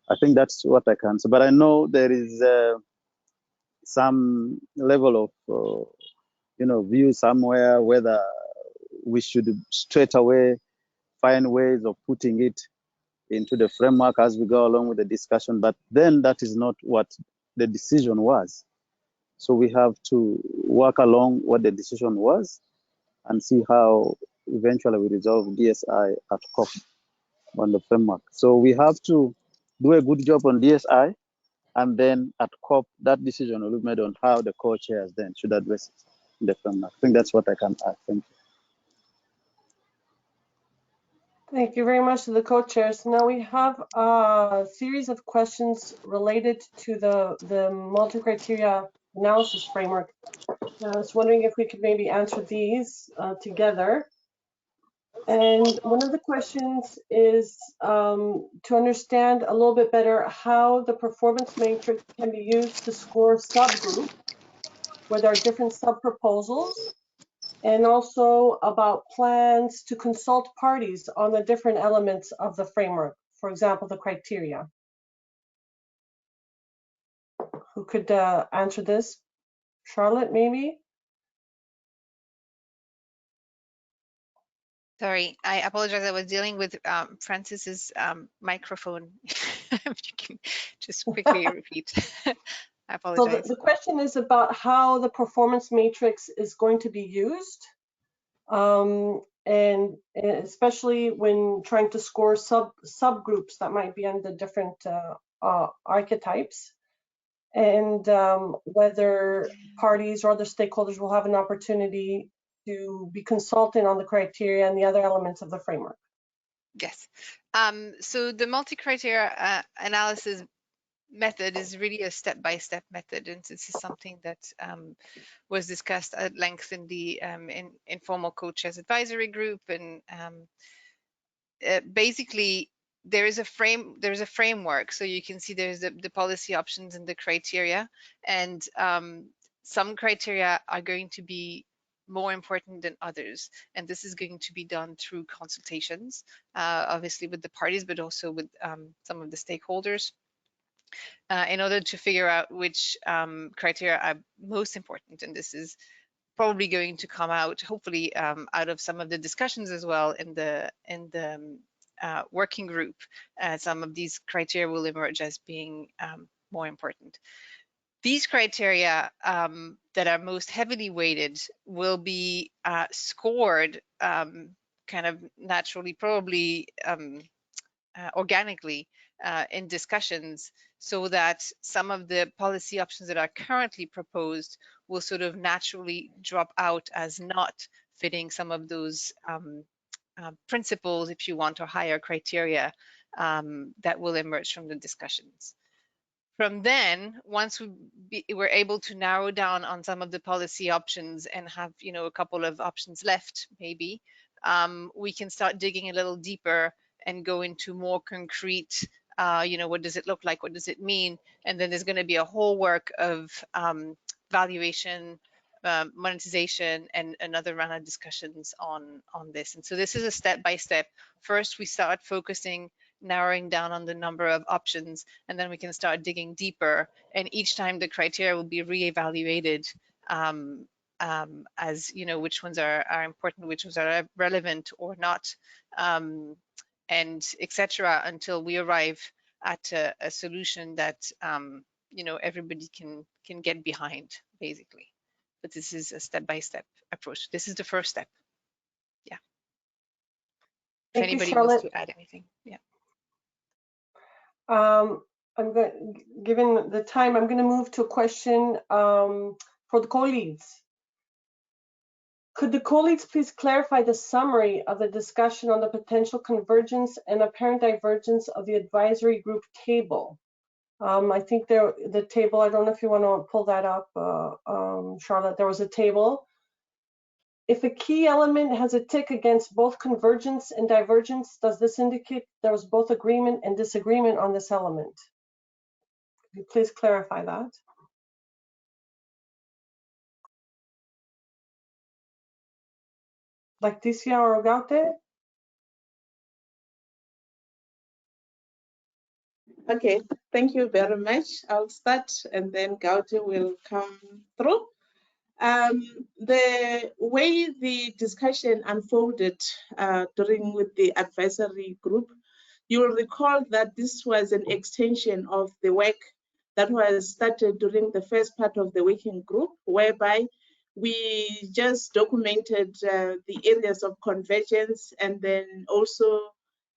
I think that's what I can say. But I know there is some level of, view somewhere whether we should straight away find ways of putting it into the framework as we go along with the discussion. But then that is not what the decision was. So we have to work along what the decision was and see how eventually we resolve DSI at COP on the framework. So we have to do a good job on DSI, and then at COP, that decision will be made on how the co-chairs then should address it in the framework. I think that's what I can add. Thank you. Thank you very much to the co-chairs. Now we have a series of questions related to the multi-criteria analysis framework. I was wondering if we could maybe answer these together. And one of the questions is to understand a little bit better how the performance matrix can be used to score subgroups where there are different sub-proposals, and also about plans to consult parties on the different elements of the framework, for example, the criteria. Who could answer this? Charlotte, maybe? Sorry, I apologize. I was dealing with Francis's microphone. If you can just quickly repeat. I apologize. So the question is about how the performance matrix is going to be used, and especially when trying to score subgroups that might be under different archetypes, and whether parties or other stakeholders will have an opportunity to be consulting on the criteria and the other elements of the framework. Yes. So the multi-criteria analysis method is really a step-by-step method, and this is something that was discussed at length in the informal co-chairs advisory group. And basically, there's a framework, so you can see there's the policy options and the criteria, and some criteria are going to be more important than others, and this is going to be done through consultations, obviously with the parties, but also with some of the stakeholders, in order to figure out which criteria are most important. And this is probably going to come out, hopefully, out of some of the discussions as well in the working group. Some of these criteria will emerge as being more important. These criteria that are most heavily weighted will be scored kind of naturally, probably organically in discussions, so that some of the policy options that are currently proposed will sort of naturally drop out as not fitting some of those principles, if you want, or higher criteria that will emerge from the discussions. From then, once we're able to narrow down on some of the policy options and have, you know, a couple of options left, maybe, we can start digging a little deeper and go into more concrete, you know, what does it look like? What does it mean? And then there's going to be a whole work of valuation, monetization, and another round of discussions on this. And so this is a step-by-step. First, we start focusing, narrowing down on the number of options, and then we can start digging deeper. And each time the criteria will be reevaluated as, you know, which ones are important, which ones are relevant or not, and etc., until we arrive at a solution that you know, everybody can get behind, basically. But this is a step-by-step approach. This is the first step. Yeah. If anybody wants to add anything, yeah. I'm going, given the time, I'm going to move to a question for the co-leads. Could the co-leads please clarify the summary of the discussion on the potential convergence and apparent divergence of the advisory group table? I think the table, I don't know if you want to pull that up, Charlotte, there was a table. If a key element has a tick against both convergence and divergence, does this indicate there was both agreement and disagreement on this element? Could you please clarify that? Leticia or Gaute? Okay, thank you very much. I'll start and then Gaute will come through. The way the discussion unfolded during with the advisory group, you will recall that this was an extension of the work that was started during the first part of the working group, whereby we just documented the areas of convergence and then also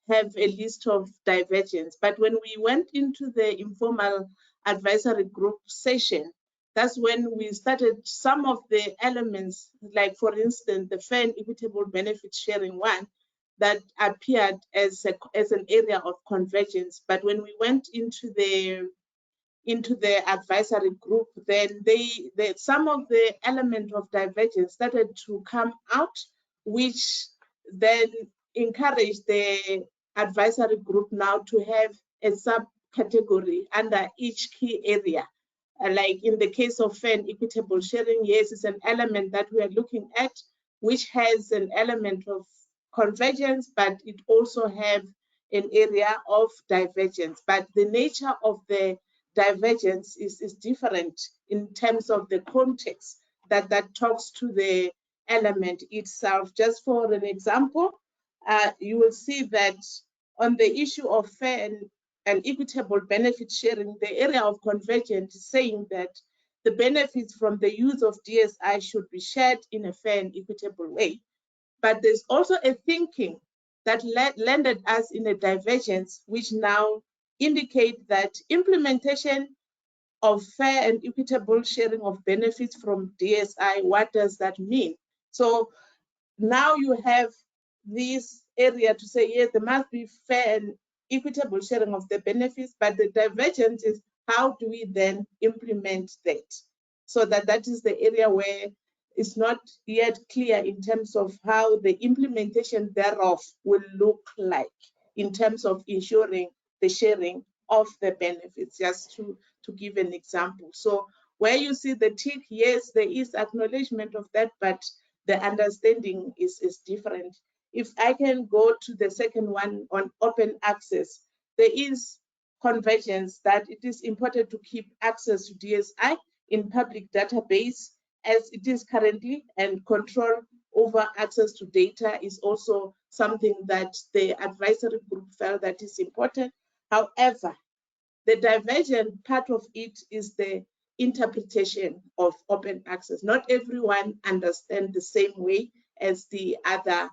have a list of divergence. But when we went into the informal advisory group session, that's when we started some of the elements, like for instance, the fair and equitable benefit sharing one, that appeared as an area of convergence. But when we went into the advisory group, then some of the element of divergence started to come out, which then encouraged the advisory group now to have a subcategory under each key area. Like in the case of fair and equitable sharing, yes, it's an element that we are looking at, which has an element of convergence, but it also have an area of divergence. But the nature of the divergence is different in terms of the context that talks to the element itself. Just for an example, you will see that on the issue of fair and equitable benefit sharing, the area of convergence is saying that the benefits from the use of DSI should be shared in a fair and equitable way. But there's also a thinking that landed us in a divergence, which now indicate that implementation of fair and equitable sharing of benefits from DSI, what does that mean? So now you have this area to say, yes, there must be fair and equitable sharing of the benefits, but the divergence is how do we then implement that? So that is the area where it's not yet clear in terms of how the implementation thereof will look like in terms of ensuring the sharing of the benefits, just to give an example. So where you see the tick, yes, there is acknowledgement of that, but the understanding is different. If I can go to the second one on open access, there is convergence that it is important to keep access to DSI in public database as it is currently, and control over access to data is also something that the advisory group felt that is important. However, the divergent part of it is the interpretation of open access. Not everyone understands the same way as the other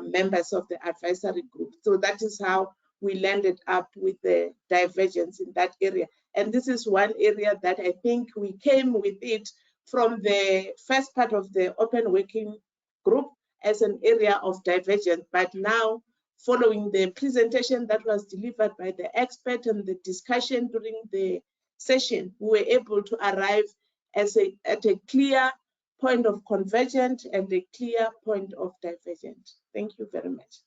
members of the advisory group. So that is how we landed up with the divergence in that area. And this is one area that I think we came with it from the first part of the open working group as an area of divergence. But now, following the presentation that was delivered by the expert and the discussion during the session, we were able to arrive at a clear point of convergent and a clear point of divergent. Thank you very much.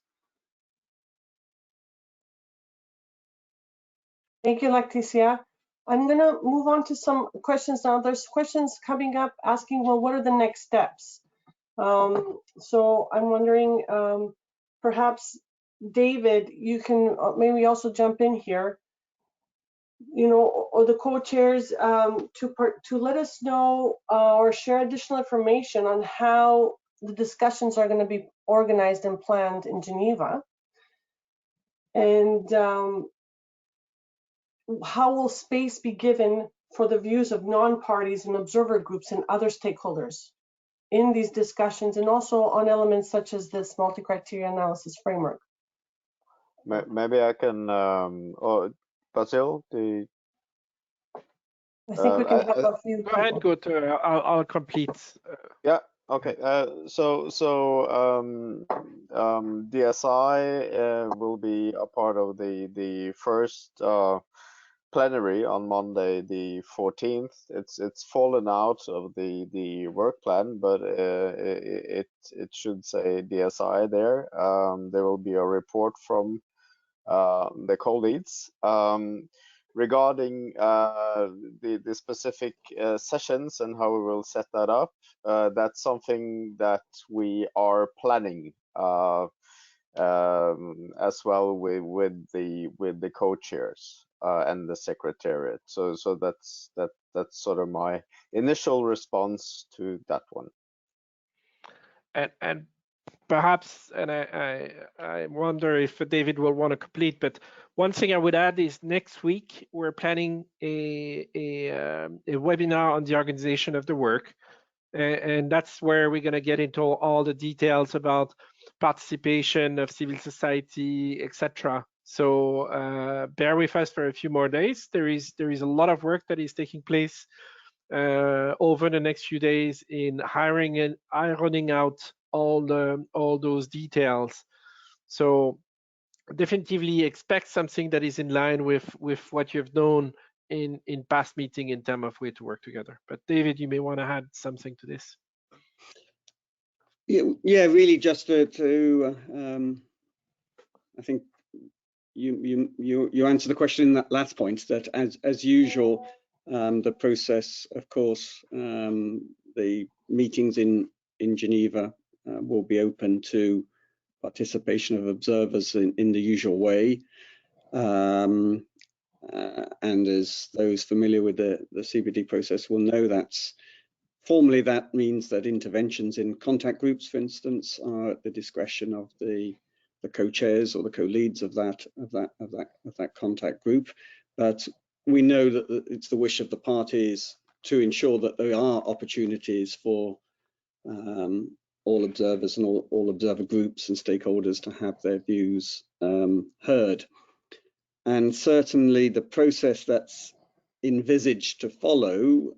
Thank you, Leticia. I'm going to move on to some questions now. There's questions coming up asking, well, what are the next steps? So I'm wondering, perhaps David, you can maybe also jump in here, you know, or the co-chairs to let us know or share additional information on how the discussions are going to be organized and planned in Geneva. And how will space be given for the views of non-parties and observer groups and other stakeholders in these discussions, and also on elements such as this multi-criteria analysis framework? Maybe I can, or Basil, I think we can have a few. Go ahead, go to, I'll complete. Yeah, okay. DSI will be a part of the first plenary on Monday the 14th. It's fallen out of the work plan, but it should say DSI there. There will be a report from the co-leads regarding the specific sessions and how we will set that up. That's something that we are planning as well with the co-chairs and the secretariat. So that's sort of my initial response to that one. And perhaps, and I wonder if David will want to complete, but one thing I would add is next week we're planning a webinar on the organization of the work, and that's where we're going to get into all the details about participation of civil society, etc. So bear with us for a few more days. There is a lot of work that is taking place over the next few days in hiring and ironing out all those details. So definitively expect something that is in line with what you've known in past meeting in terms of way to work together. But David, you may want to add something to this. Yeah, really just to I think you answered the question in that last point, that as usual, the process, of course, the meetings in Geneva will be open to participation of observers in the usual way. And as those familiar with the CBD process will know, that's formally that means that interventions in contact groups, for instance, are at the discretion of the co-chairs or the co-leads of that contact group. But we know that it's the wish of the parties to ensure that there are opportunities for all observers and all observer groups and stakeholders to have their views heard. And certainly the process that's envisaged to follow,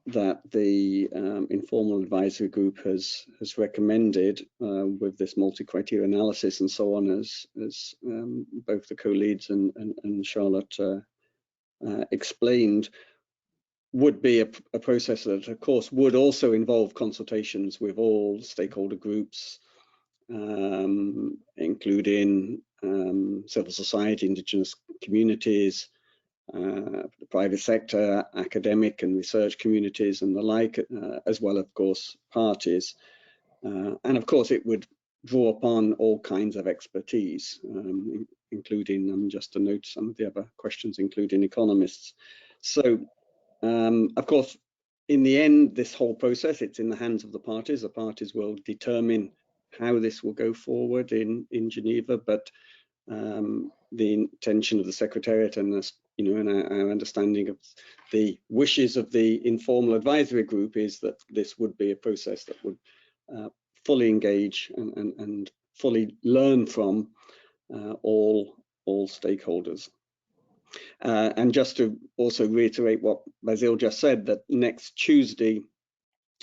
that the informal advisory group has recommended, with this multi-criteria analysis and so on, as both the co-leads and Charlotte explained, would be a process that, of course, would also involve consultations with all stakeholder groups, including civil society, indigenous communities, the private sector, academic and research communities and the like, as well, of course, parties. And of course, it would draw upon all kinds of expertise, including, just to note some of the other questions, including economists. So Of course, in the end, this whole process, it's in the hands of the parties. The parties will determine how this will go forward in Geneva, but the intention of the Secretariat and this, and our understanding of the wishes of the informal advisory group is that this would be a process that would fully engage and fully learn from all stakeholders. And just to also reiterate what Basile just said, that next Tuesday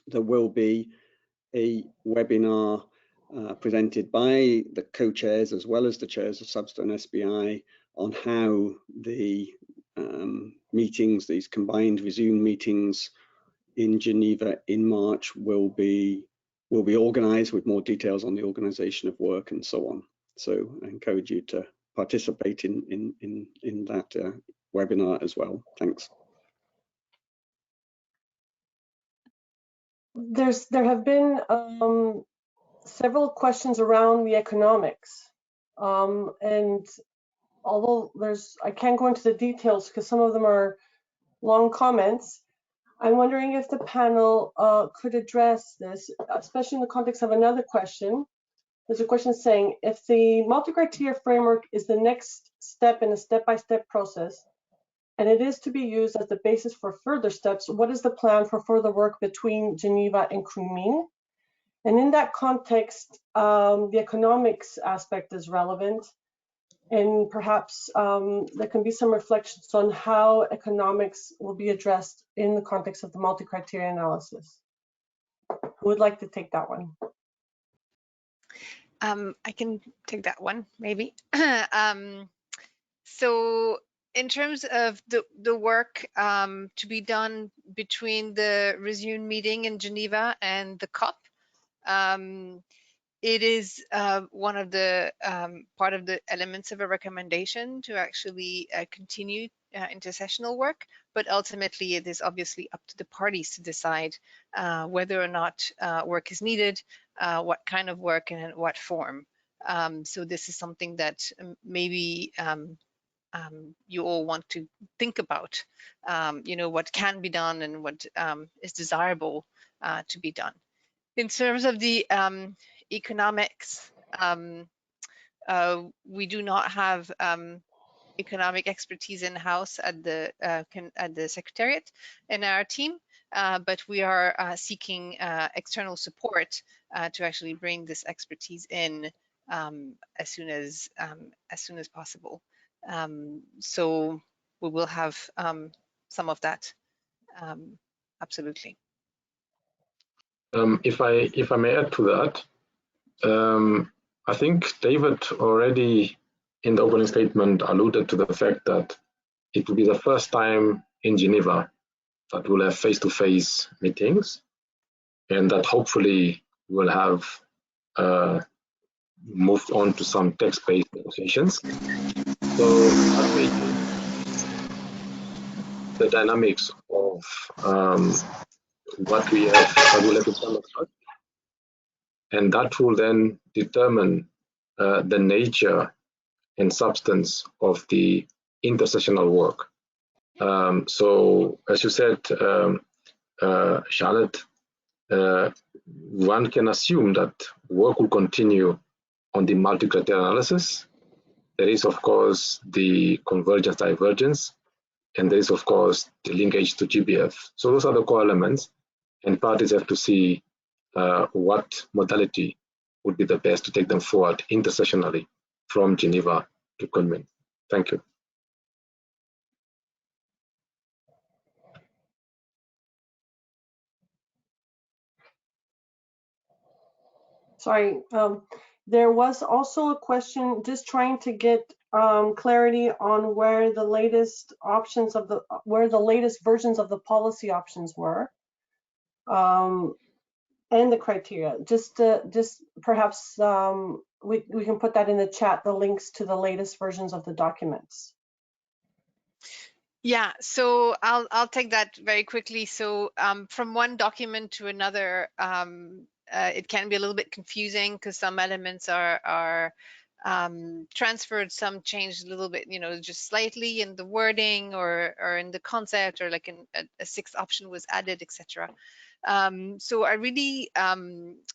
there will be a webinar presented by the co-chairs as well as the chairs of Subster and SBI on how the meetings, these combined resume meetings in Geneva in March will be organized, with more details on the organization of work and so on. So I encourage you to participate in that webinar as well. Thanks. There have been several questions around the economics, and although I can't go into the details because some of them are long comments, I'm wondering if the panel could address this, especially in the context of another question. There's a question saying, if the multi-criteria framework is the next step in a step-by-step process, and it is to be used as the basis for further steps, what is the plan for further work between Geneva and Kunming? And in that context, the economics aspect is relevant, and perhaps there can be some reflections on how economics will be addressed in the context of the multi-criteria analysis. Who would like to take that one? I can take that one, maybe. So in terms of the work to be done between the resume meeting in Geneva and the COP, it is one of the part of the elements of a recommendation to actually continue intersessional work, but ultimately it is obviously up to the parties to decide whether or not work is needed, what kind of work and in what form. So this is something that maybe you all want to think about, what can be done and what is desirable to be done. In terms of the economics, we do not have economic expertise in-house at the Secretariat in our team, but we are seeking external support to actually bring this expertise in as soon as possible. So we will have some of that, absolutely. If I may add to that, I think David already in the opening statement alluded to the fact that it will be the first time in Geneva that we'll have face-to-face meetings, and that hopefully we'll have moved on to some text-based negotiations. So that may the dynamics of what we will have to come about, and that will then determine the nature and substance of the intersessional work. So as you said, Charlotte, one can assume that work will continue on the multi-criteria analysis. There is, of course, the convergence divergence, and there is, of course, the linkage to GBF. So those are the core elements, and parties have to see what modality would be the best to take them forward intersessionally from Geneva to Kunming. Thank you. Sorry, there was also a question just trying to get clarity on where the latest options of where the latest versions of the policy options were, and the criteria. Just perhaps we can put that in the chat, the links to the latest versions of the documents. Yeah, so I'll take that very quickly. So from one document to another, it can be a little bit confusing because some elements are transferred, some changed a little bit, just slightly in the wording or in the concept, or like a sixth option was added, etc. So I really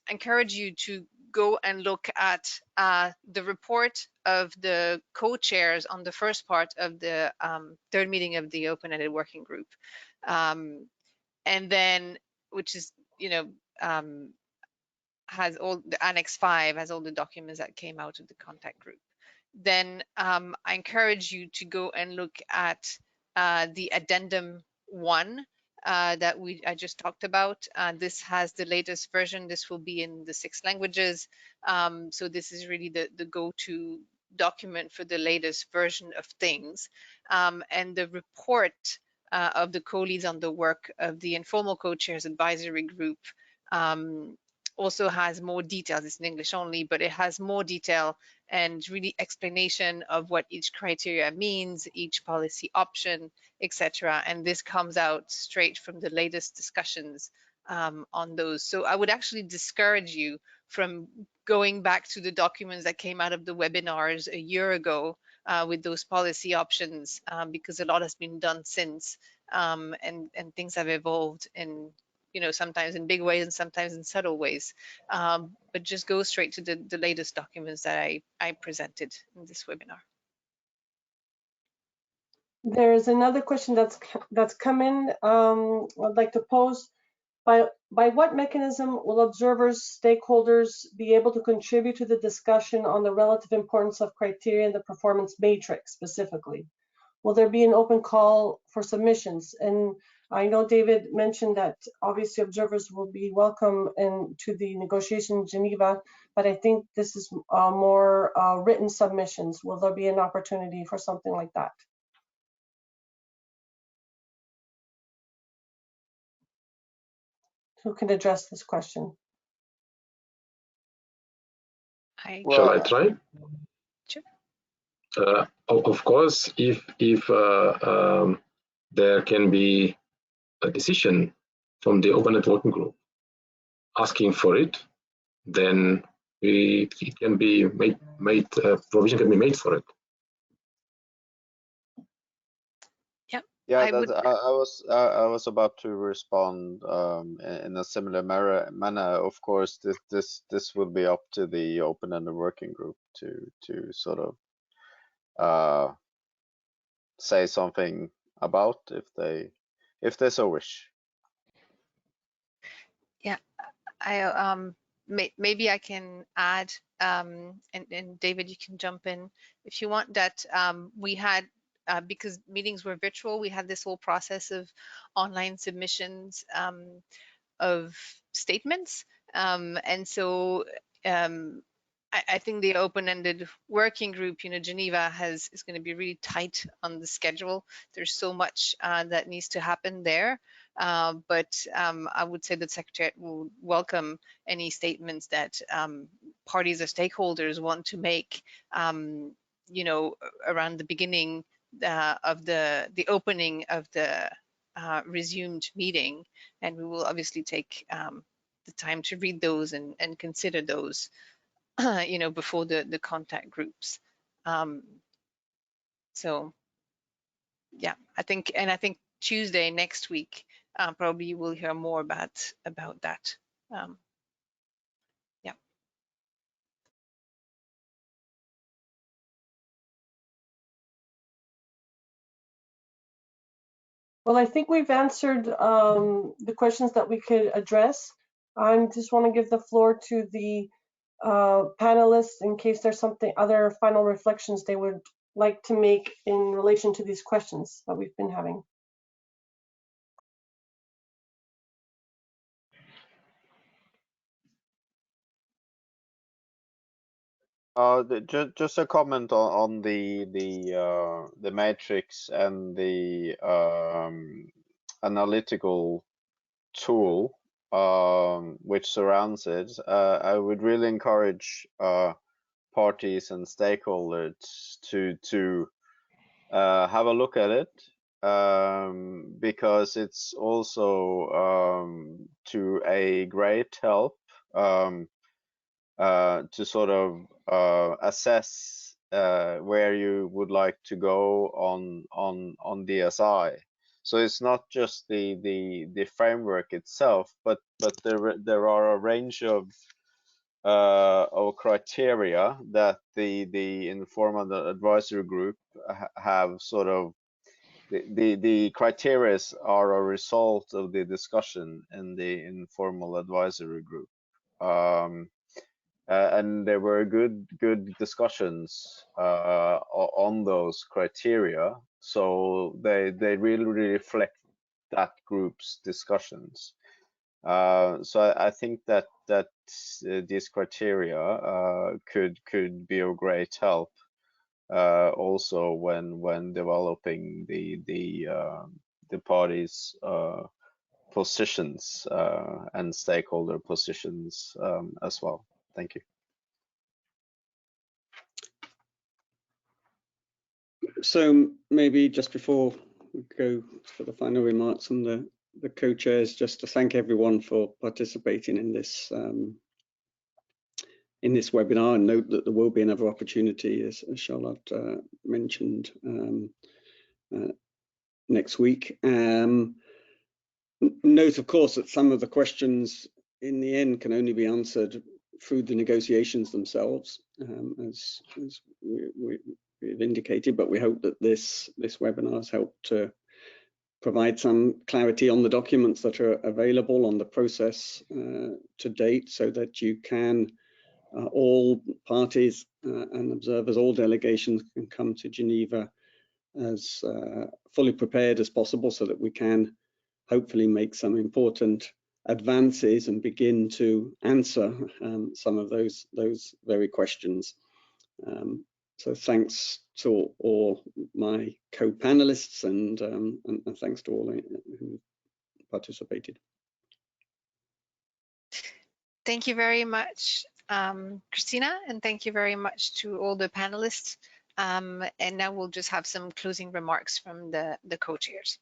encourage you to go and look at the report of the co-chairs on the first part of the third meeting of the open-ended working group, and then, which is, has all the Annex 5, has all the documents that came out of the contact group. Then I encourage you to go and look at the addendum 1 that I just talked about. This has the latest version. This will be in the 6 languages. So this is really the go-to document for the latest version of things. And the report of the co-leads on the work of the informal co-chairs advisory group also has more details. It's in English only, but it has more detail and really explanation of what each criteria means, each policy option, etc. And this comes out straight from the latest discussions on those. So I would actually discourage you from going back to the documents that came out of the webinars a year ago with those policy options, because a lot has been done since, and things have evolved in, sometimes in big ways and sometimes in subtle ways. But just go straight to the latest documents that I presented in this webinar. There's another question that's come in. I'd like to pose. By what mechanism will observers, stakeholders be able to contribute to the discussion on the relative importance of criteria in the performance matrix specifically? Will there be an open call for submissions? And I know David mentioned that obviously observers will be welcome to the negotiation in Geneva, but I think this is more written submissions. Will there be an opportunity for something like that? Who can address this question? Shall I try? Sure. Of course, if there can be a decision from the open networking group asking for it, then it can be made provision can be made for it. Yeah, I was about to respond in a similar manner. Of course, this will be up to the open-ended working group to sort of say something about if they so wish. Yeah, maybe I can add, and David, you can jump in if you want, that we had, because meetings were virtual, we had this whole process of online submissions of statements. And so I think the open-ended working group, Geneva is going to be really tight on the schedule. There's so much that needs to happen there. But I would say that Secretariat will welcome any statements that parties or stakeholders want to make, around the beginning of the opening of the resumed meeting. And we will obviously take the time to read those and consider those, before the contact groups. So yeah, I think Tuesday next week, probably you will hear more about that. Yeah. Well, I think we've answered the questions that we could address. I just want to give the floor to the panelists in case there's other final reflections they would like to make in relation to these questions that we've been having. Just a comment on the matrix and the analytical tool which surrounds it. I would really encourage parties and stakeholders to have a look at it, because it's also to a great help to sort of assess where you would like to go on DSI. So it's not just the framework itself, but there are a range of criteria that the informal advisory group have sort of. The criteria are a result of the discussion in the informal advisory group. And there were good discussions on those criteria, so they really reflect that group's discussions. So I think that these criteria could be of great help also when developing the parties' positions and stakeholder positions as well. Thank you. So maybe just before we go for the final remarks from the co-chairs, just to thank everyone for participating in this webinar, and note that there will be another opportunity, as Charlotte mentioned, next week. Note, of course, that some of the questions in the end can only be answered through the negotiations themselves, as we've indicated, but we hope that this webinar has helped to provide some clarity on the documents that are available on the process to date, so that you can, all parties and observers, all delegations can come to Geneva as fully prepared as possible, so that we can hopefully make some important advances and begin to answer some of those very questions. So thanks to all my co-panelists, and thanks to all who participated. Thank you very much, Christina, and thank you very much to all the panelists. And now we'll just have some closing remarks from the co-chairs.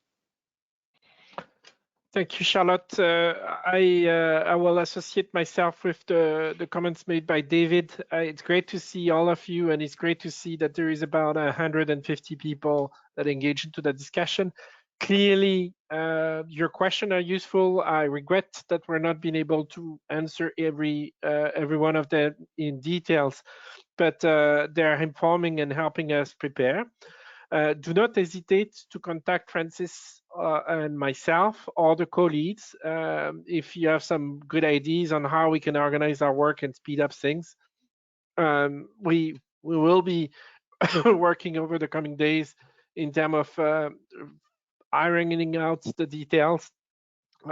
Thank you, Charlotte. I will associate myself with the comments made by David. It's great to see all of you, and it's great to see that there is about 150 people that engage into the discussion. Clearly, your questions are useful. I regret that we're not being able to answer every one of them in details, but they're informing and helping us prepare. Do not hesitate to contact Francis and myself or the co-leads if you have some good ideas on how we can organize our work and speed up things. We will be working over the coming days in terms of ironing out the details.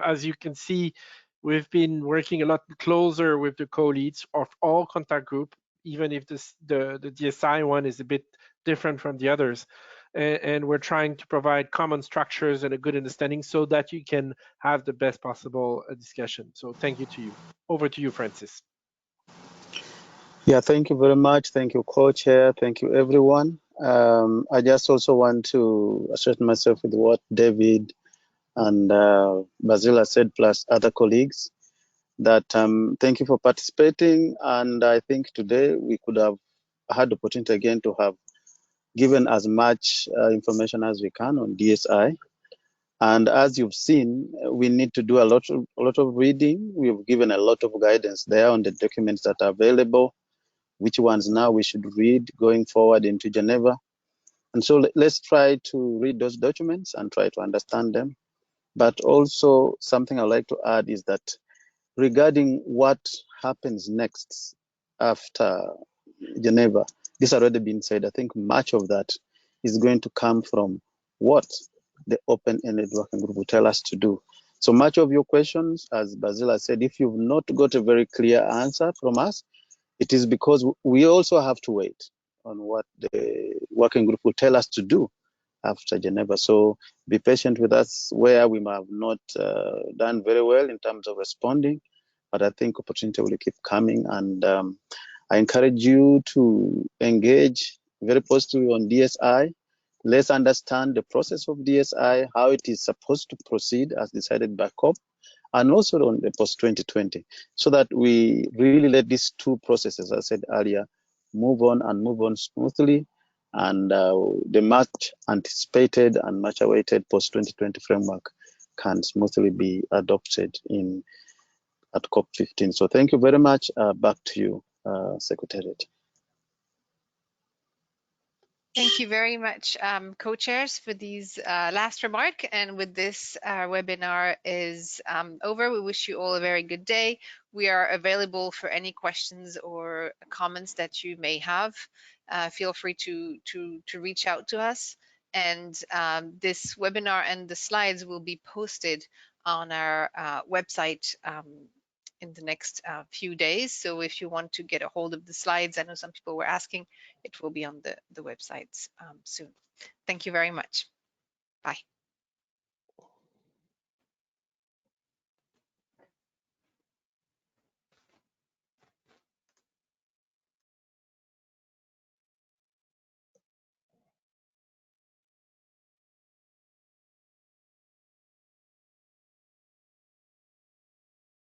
As you can see, we've been working a lot closer with the co-leads of all contact group, even if the DSI one is a bit different from the others. And we're trying to provide common structures and a good understanding so that you can have the best possible discussion. So thank you to you. Over to you, Francis. Yeah, thank you very much. Thank you, co-chair. Thank you, everyone. I just also want to assert myself with what David and Basila said, plus other colleagues, that thank you for participating. And I think today we could have had the opportunity again to have given as much information as we can on DSI. And as you've seen, we need to do a lot of reading. We've given a lot of guidance there on the documents that are available, which ones now we should read going forward into Geneva. And so let's try to read those documents and try to understand them. But also something I'd like to add is that regarding what happens next after Geneva, this has already been said. I think much of that is going to come from what the open-ended working group will tell us to do. So much of your questions, as Basila said, if you've not got a very clear answer from us, it is because we also have to wait on what the working group will tell us to do after Geneva. So be patient with us where we have not done very well in terms of responding, but I think opportunity will keep coming. And I encourage you to engage very positively on DSI. Let's understand the process of DSI, how it is supposed to proceed as decided by COP, and also on the post-2020, so that we really let these two processes, as I said earlier, move on smoothly, and the much anticipated and much awaited post-2020 framework can smoothly be adopted at COP15. So thank you very much. Back to you, Secretariat. Thank you very much, co-chairs, for these last remark. And with this, our webinar is over. We wish you all a very good day. We are available for any questions or comments that you may have. Feel free to reach out to us. And this webinar and the slides will be posted on our website in the next few days. So if you want to get a hold of the slides, I know some people were asking, it will be on the websites soon. Thank you very much. Bye.